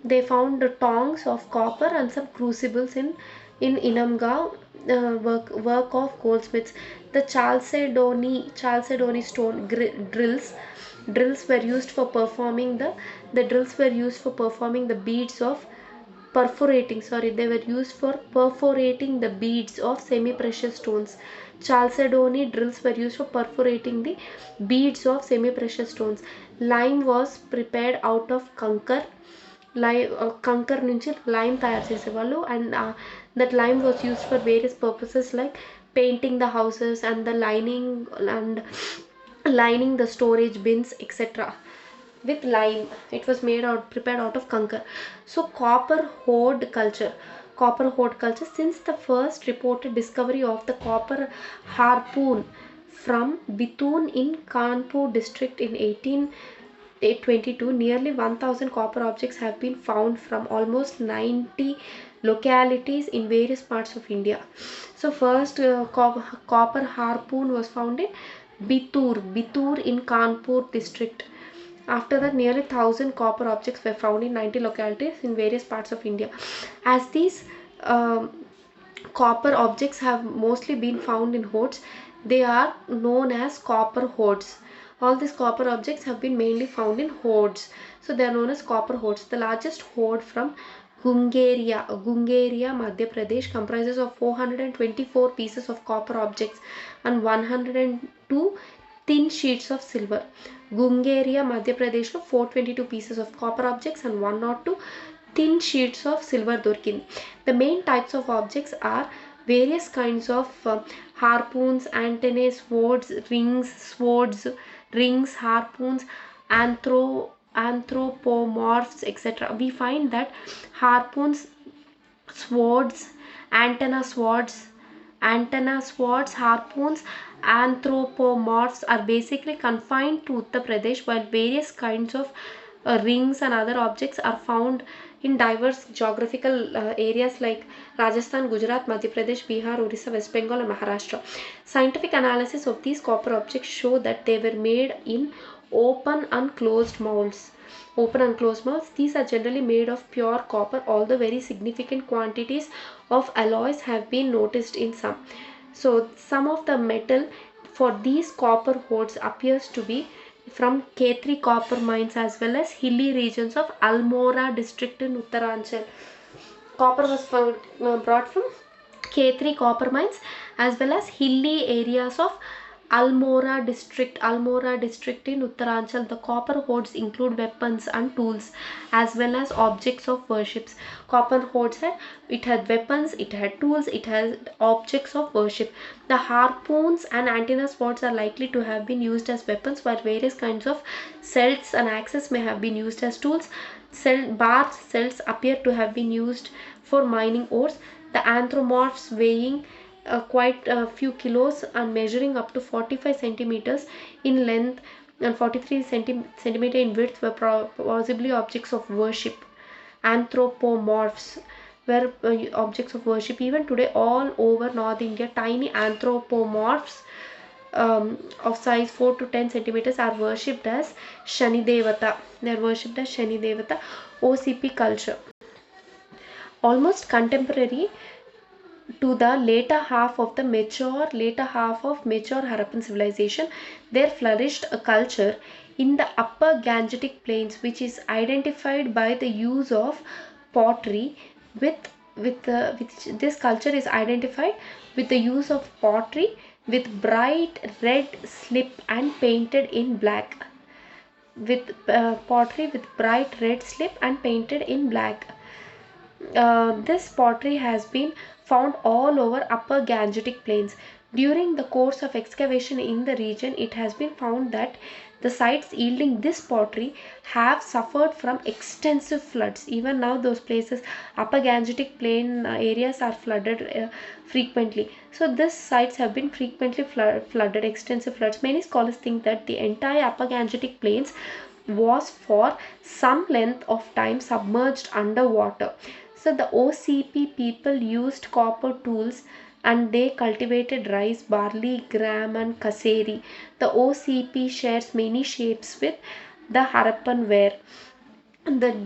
They found the tongs of copper and some crucibles in Inamga, work of goldsmiths. The Chalcedony stone drills were used for performing the beads of they were used for perforating the beads of semi-precious stones. Chalcedony drills were used for perforating the beads of semi-precious stones. Lime was prepared out of కంకర్ నుంచి lime తయారు చేసేవాళ్ళు, and that lime was used for various purposes like painting the houses and the lining the storage bins, etc. with lime. It was prepared out of kankar. So copper hoard culture, since the first reported discovery of the copper harpoon from Bithun in Kanpur district in 1822, nearly 1000 copper objects have been found from almost 90 localities in various parts of India. So first copper harpoon was found in Bithur in Kanpur district. After that, nearly 1000 copper objects were found in 90 localities in various parts of India. As these copper objects have mostly been found in hoards, they are known as copper hoards. All these copper objects have been mainly found in hoards, so they are known as copper hoards. The largest hoard from Gungeria, Madhya Pradesh, comprises of 424 pieces of copper objects and 102 thin sheets of silver. Gungeria, Madhya Pradesh లో 422 pieces of copper objects and 102 thin sheets of silver దొరికింది. The main types of objects are various kinds of harpoons, antennae, rings, harpoons, anthropomorphs, etc. We find that harpoons, swords, antenna swords, harpoons, anthropomorphs are basically confined to Uttar Pradesh, while various kinds of rings and other objects are found in diverse geographical areas like Rajasthan, Gujarat, Madhya Pradesh, Bihar, Orissa, West Bengal and Maharashtra. Scientific analysis of these copper objects show that they were made in open and closed molds. These are generally made of pure copper, although very significant quantities of alloys have been noticed in some. So some of the metal for these copper hoards appears to be from K3 copper mines as well as hilly regions of Almora district in Uttaranchal. Copper was brought from K3 copper mines as well as hilly areas of Almora district in Uttaranchal. The copper hoards include weapons and tools as well as objects of worship. Copper hoards had weapons, it had tools, it had objects of worship. The harpoons and antenna swords are likely to have been used as weapons, while various kinds of celts and axes may have been used as tools. Celts appear to have been used for mining ores. The anthropomorphs weighing quite a few kilos and measuring up to 45 centimeters in length and 43 centimeter in width were possibly objects of worship. Anthropomorphs were objects of worship. Even today, all over North India, tiny anthropomorphs of size 4 to 10 centimeters are worshipped as Shani Devata. They are worshipped as Shani Devata. OCP culture. Almost contemporary to the later half of mature Harappan civilization, there flourished a culture in the upper Gangetic plains which is identified by the use of pottery this culture is identified with the use of pottery with bright red slip and painted in black. with pottery with bright red slip and painted in black. This pottery has been found all over Upper Gangetic Plains. During the course of excavation in the region, it has been found that the sites yielding this pottery have suffered from extensive floods. Even now, those places, Upper Gangetic Plain areas are flooded frequently. So, these sites have been frequently flooded, extensive floods. Many scholars think that the entire Upper Gangetic Plains was for some length of time submerged underwater. So the OCP people used copper tools and they cultivated rice, barley, gram and kaseri. The OCP shares many shapes with the Harappan ware.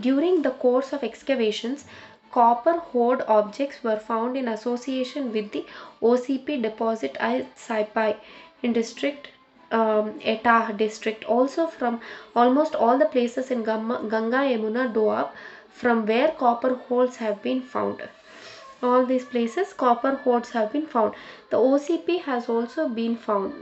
During the course of excavations, copper hoard objects were found in association with the OCP deposit at Saipai in district Etah district. Also from almost all the places in Ganga Yamuna Doab from where copper hoards have been found. All these places copper hoards have been found. The OCP has also been found.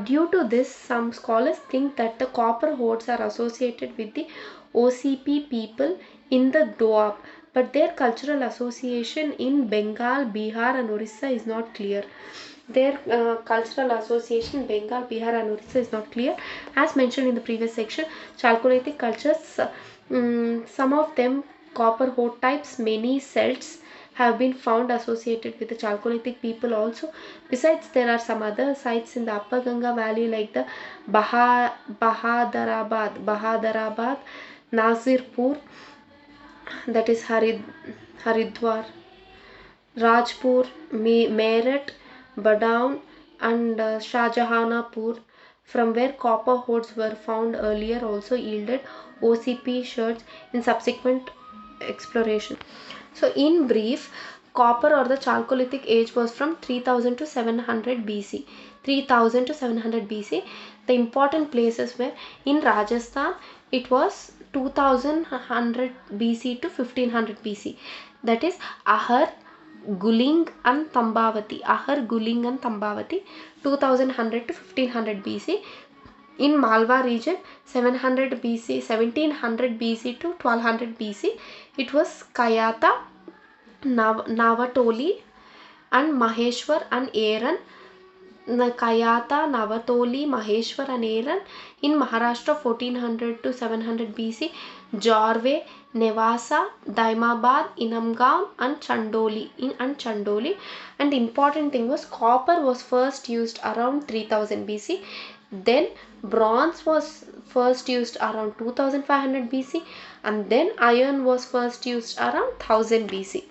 Due to this, some scholars think that the copper hoards are associated with the OCP people in the Doab, but their cultural association in Bengal, Bihar and Orissa is not clear. Their cultural association in Bengal, Bihar and Orissa is not clear. As mentioned in the previous section, Chalcolithic cultures, some of them copper hoard types, many celts have been found associated with the Chalcolithic people also. Besides, there are some other sites in the Upper Ganga Valley like the Bahadarabad, Nazirpur, that is Haridwar, Rajpur, Meerut, Badaun and Shahjahanpur, from where copper hoards were found earlier, also yielded OCP sherds in subsequent exploration. So in brief, copper or the Chalcolithic age was from 3000 to 700 BC. 3000 to 700 BC. The important places were in Rajasthan, it was 2100 BC to 1500 BC. That is Ahar, Guling and Tambavati. Ahar, Guling and Tambavati, 2100 to 1500 BC. In Malwa region, 700 BC, 1700 BC to 1200 BC, it was Kayata, Navatoli and Maheshwar and Aaron. Kayata, Navatoli, Maheshwar and Aaron in Maharashtra 1400 to 700 BC, Jorve, Nevasa, Daimabad, Inamgaon and Chandoli. And the important thing was copper was first used around 3000 BC. Then bronze was first used around 2500 BC and then iron was first used around 1000 BC.